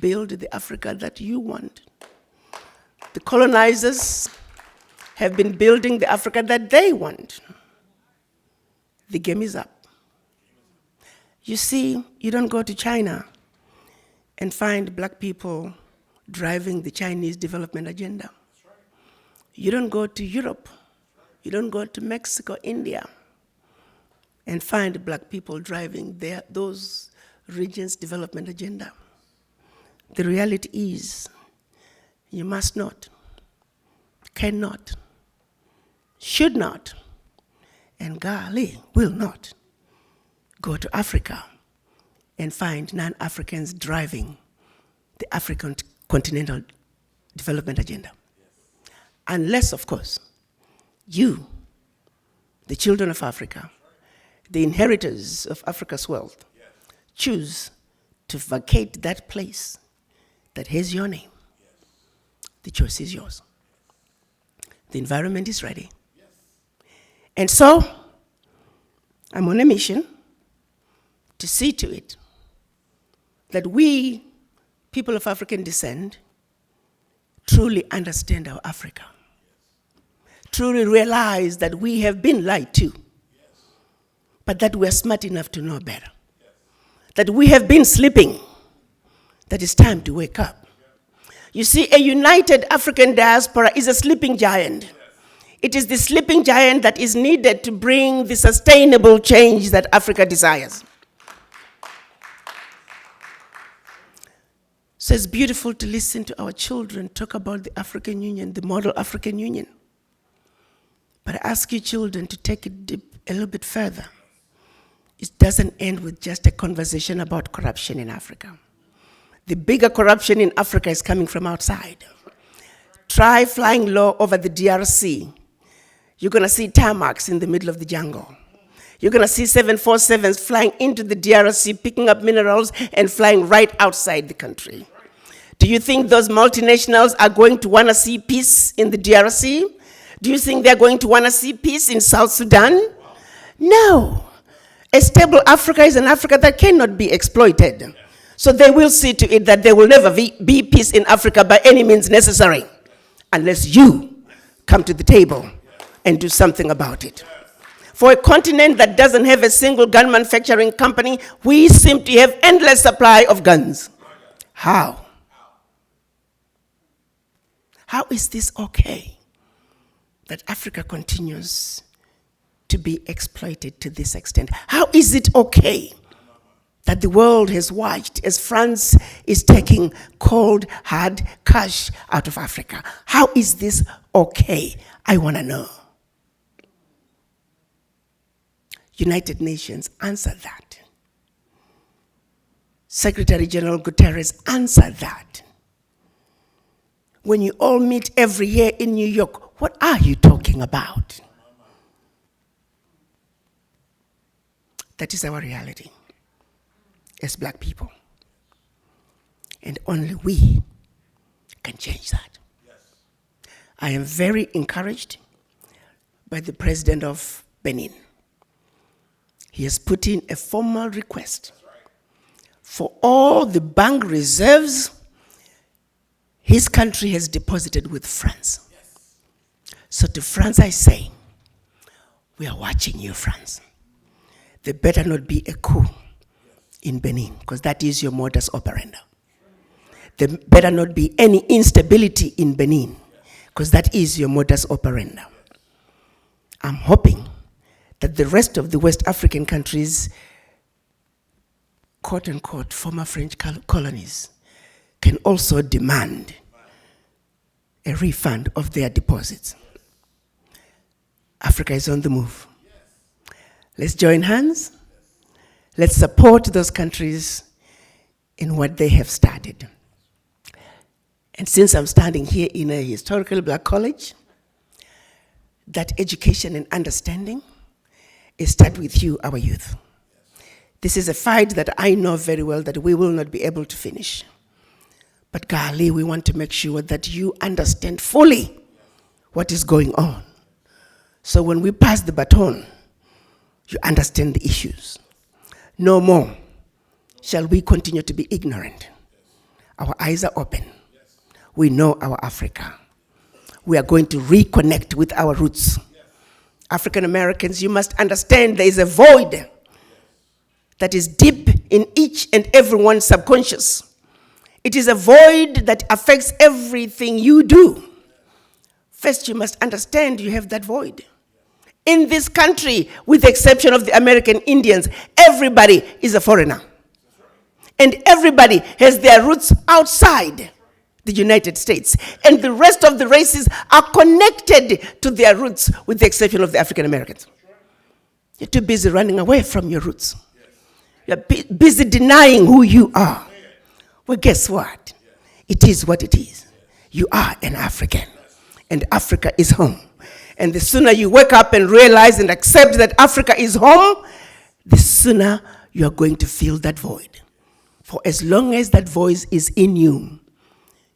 build the Africa that you want. The colonizers have been building the Africa that they want. The game is up. You see, you don't go to China and find black people driving the Chinese development agenda. You don't go to Europe, you don't go to Mexico, India, and find black people driving those regions' development agenda. The reality is, you must not, cannot, should not, and golly, will not go to Africa and find non-Africans driving the African continental development agenda. Unless, of course, you, the children of Africa, the inheritors of Africa's wealth, choose to vacate that place that has your name. The choice is yours. The environment is ready. And so, I'm on a mission to see to it that we, people of African descent, truly understand our Africa. Truly realize that we have been lied to, but that we are smart enough to know better. That we have been sleeping, that it's time to wake up. You see, a united African diaspora is a sleeping giant. It is the sleeping giant that is needed to bring the sustainable change that Africa desires. So it's beautiful to listen to our children talk about the African Union, the model African Union. But I ask you children to take it a little bit further. It doesn't end with just a conversation about corruption in Africa. The bigger corruption in Africa is coming from outside. Try flying low over the DRC. You're gonna see tarmacs in the middle of the jungle. You're gonna see 747s flying into the DRC, picking up minerals and flying right outside the country. Do you think those multinationals are going to wanna see peace in the DRC? Do you think they're going to wanna see peace in South Sudan? No. A stable Africa is an Africa that cannot be exploited. So they will see to it that there will never be peace in Africa by any means necessary, unless you come to the table and do something about it. For a continent that doesn't have a single gun manufacturing company, we seem to have endless supply of guns. How? How is this okay that Africa continues to be exploited to this extent? How is it okay that the world has watched as France is taking cold, hard cash out of Africa? How is this okay? I want to know. United Nations, answer that. Secretary General Guterres, answer that. When you all meet every year in New York, what are you talking about? That is our reality as black people. And only we can change that. I am very encouraged by the president of Benin. He has put in a formal request for all the bank reserves his country has deposited with France. So to France I say, we are watching you, France. There better not be a coup in Benin, because that is your modus operandi. There better not be any instability in Benin, because that is your modus operandi. I'm hoping that the rest of the West African countries, quote unquote, former French colonies, can also demand a refund of their deposits. Africa is on the move. Let's join hands. Let's support those countries in what they have started. And since I'm standing here in a historical black college, that education and understanding is start with you, our youth. This is a fight that I know very well that we will not be able to finish. But golly, we want to make sure that you understand fully what is going on. So when we pass the baton, you understand the issues. No more shall we continue to be ignorant. Our eyes are open. We know our Africa. We are going to reconnect with our roots. African Americans, you must understand there is a void that is deep in each and everyone's subconscious. It is a void that affects everything you do. First, you must understand you have that void. In this country, with the exception of the American Indians, everybody is a foreigner. And everybody has their roots outside the United States. And the rest of the races are connected to their roots, with the exception of the African Americans. You're too busy running away from your roots. You're busy denying who you are. Well, guess what? It is what it is. You are an African, and Africa is home. And the sooner you wake up and realize and accept that Africa is home, the sooner you're going to fill that void. For as long as that voice is in you,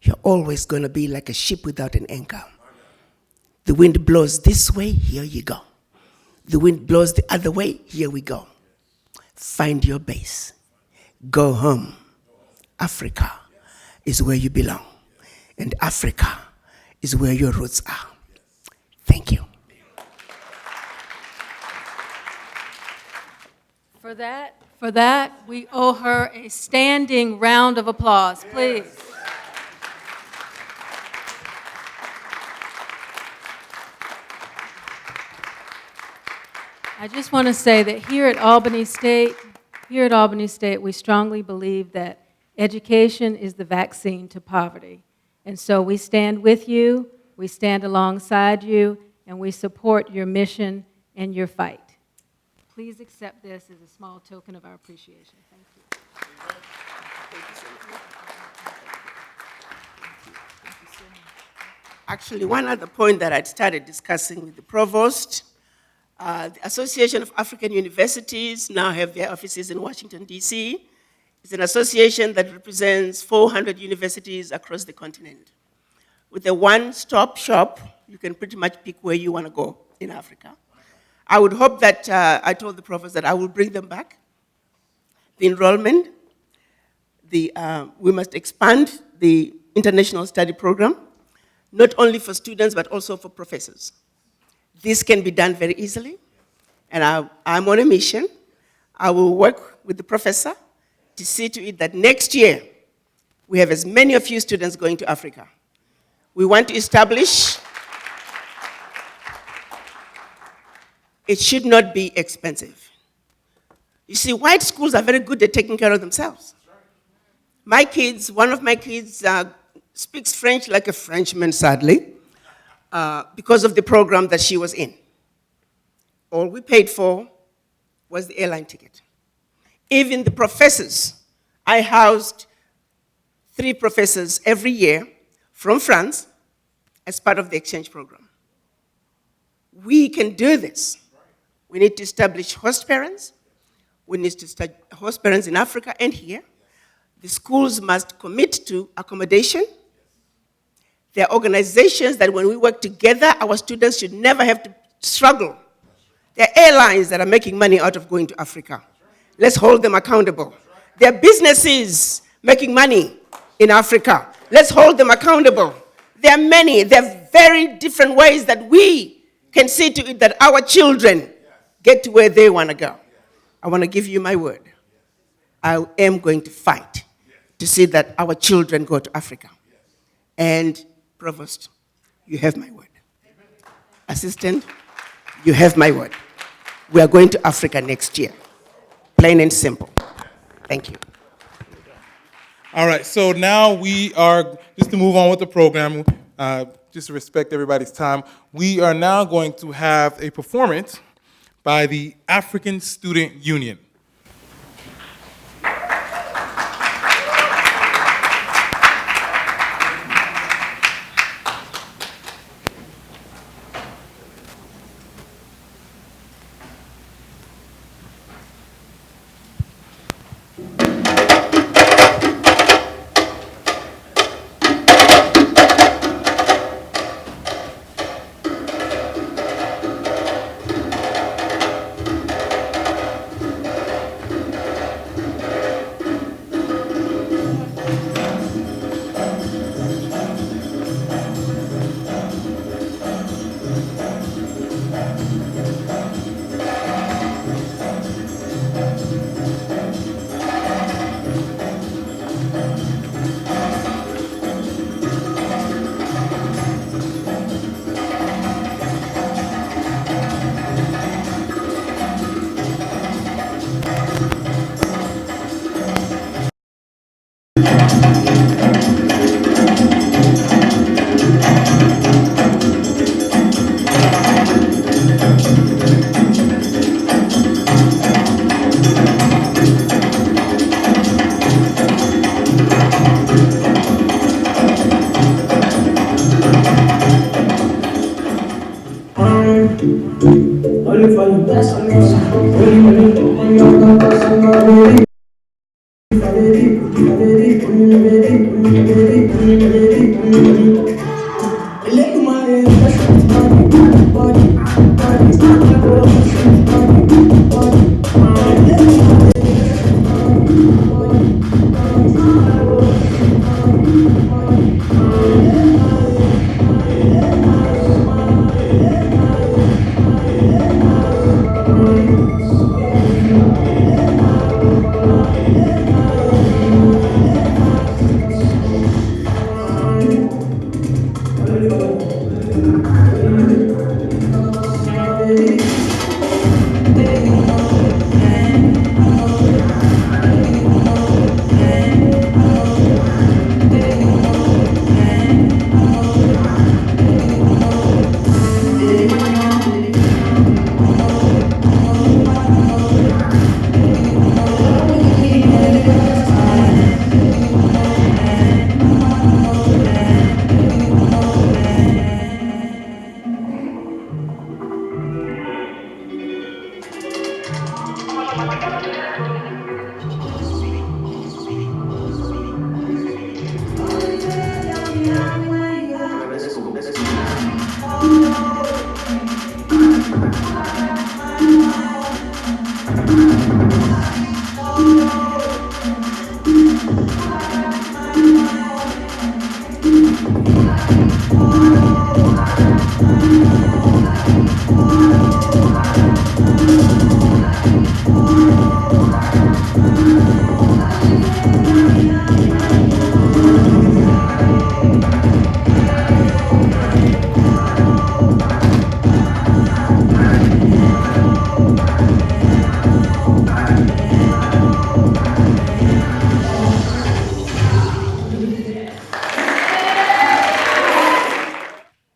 you're always going to be like a ship without an anchor. The wind blows this way, here you go. The wind blows the other way, here we go. Find your base. Go home. Africa is where you belong. And Africa is where your roots are. Thank you. For that, we owe her a standing round of applause, please. I just want to say that here at Albany State, we strongly believe that education is the vaccine to poverty. And so we stand with you, we stand alongside you, and we support your mission and your fight. Please accept this as a small token of our appreciation. Thank you. Actually, one other point that I'd started discussing with the provost, the Association of African Universities now have their offices in Washington, D.C. It's an association that represents 400 universities across the continent. With a one-stop shop, you can pretty much pick where you want to go in Africa. I would hope that, I told the provost that I will bring them back. The enrollment, we must expand the international study program, not only for students, but also for professors. This can be done very easily, and I'm on a mission. I will work with the professor to see to it that next year, we have as many of you students going to Africa. We want to establish, it should not be expensive. You see, white schools are very good at taking care of themselves. My kids, one of my kids speaks French like a Frenchman, sadly, because of the program that she was in. All we paid for was the airline ticket. Even the professors, I housed 3 professors every year from France as part of the exchange program. We can do this. We need to establish host parents. We need to establish host parents in Africa and here. The schools must commit to accommodation. There are organizations that when we work together, our students should never have to struggle. There are airlines that are making money out of going to Africa. Let's hold them accountable. There are businesses making money in Africa. Let's hold them accountable. There are very different ways that we can see to it that our children get to where they want to go. I want to give you my word. I am going to fight to see that our children go to Africa. And Provost, you have my word. Assistant, you have my word. We are going to Africa next year. Plain and simple. Thank you. All right, so now we are, just to move on with the program, just to respect everybody's time, we are now going to have a performance by the African Student Union.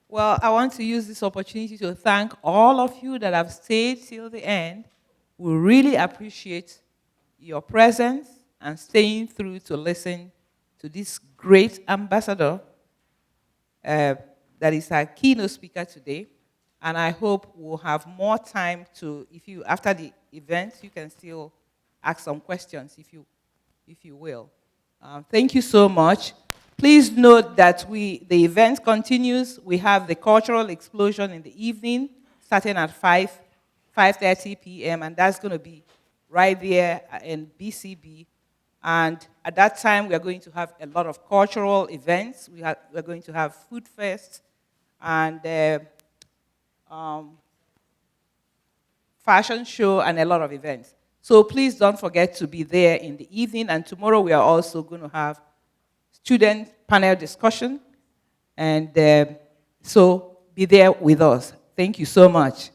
Well, I want to use this opportunity to thank all of you that have stayed till the end. We really appreciate your presence and staying through to listen to this great ambassador that is our keynote speaker today. And I hope we'll have more time to, if you, after the event, you can still ask some questions if you will. Thank you so much. Please note that the event continues. We have the cultural explosion in the evening, starting at 5:30 p.m., and that's going to be right there in BCB. And at that time, we are going to have a lot of cultural events. We're going to have food fest and fashion show and a lot of events. So please don't forget to be there in the evening. And tomorrow we are also going to have student panel discussion. And so be there with us. Thank you so much.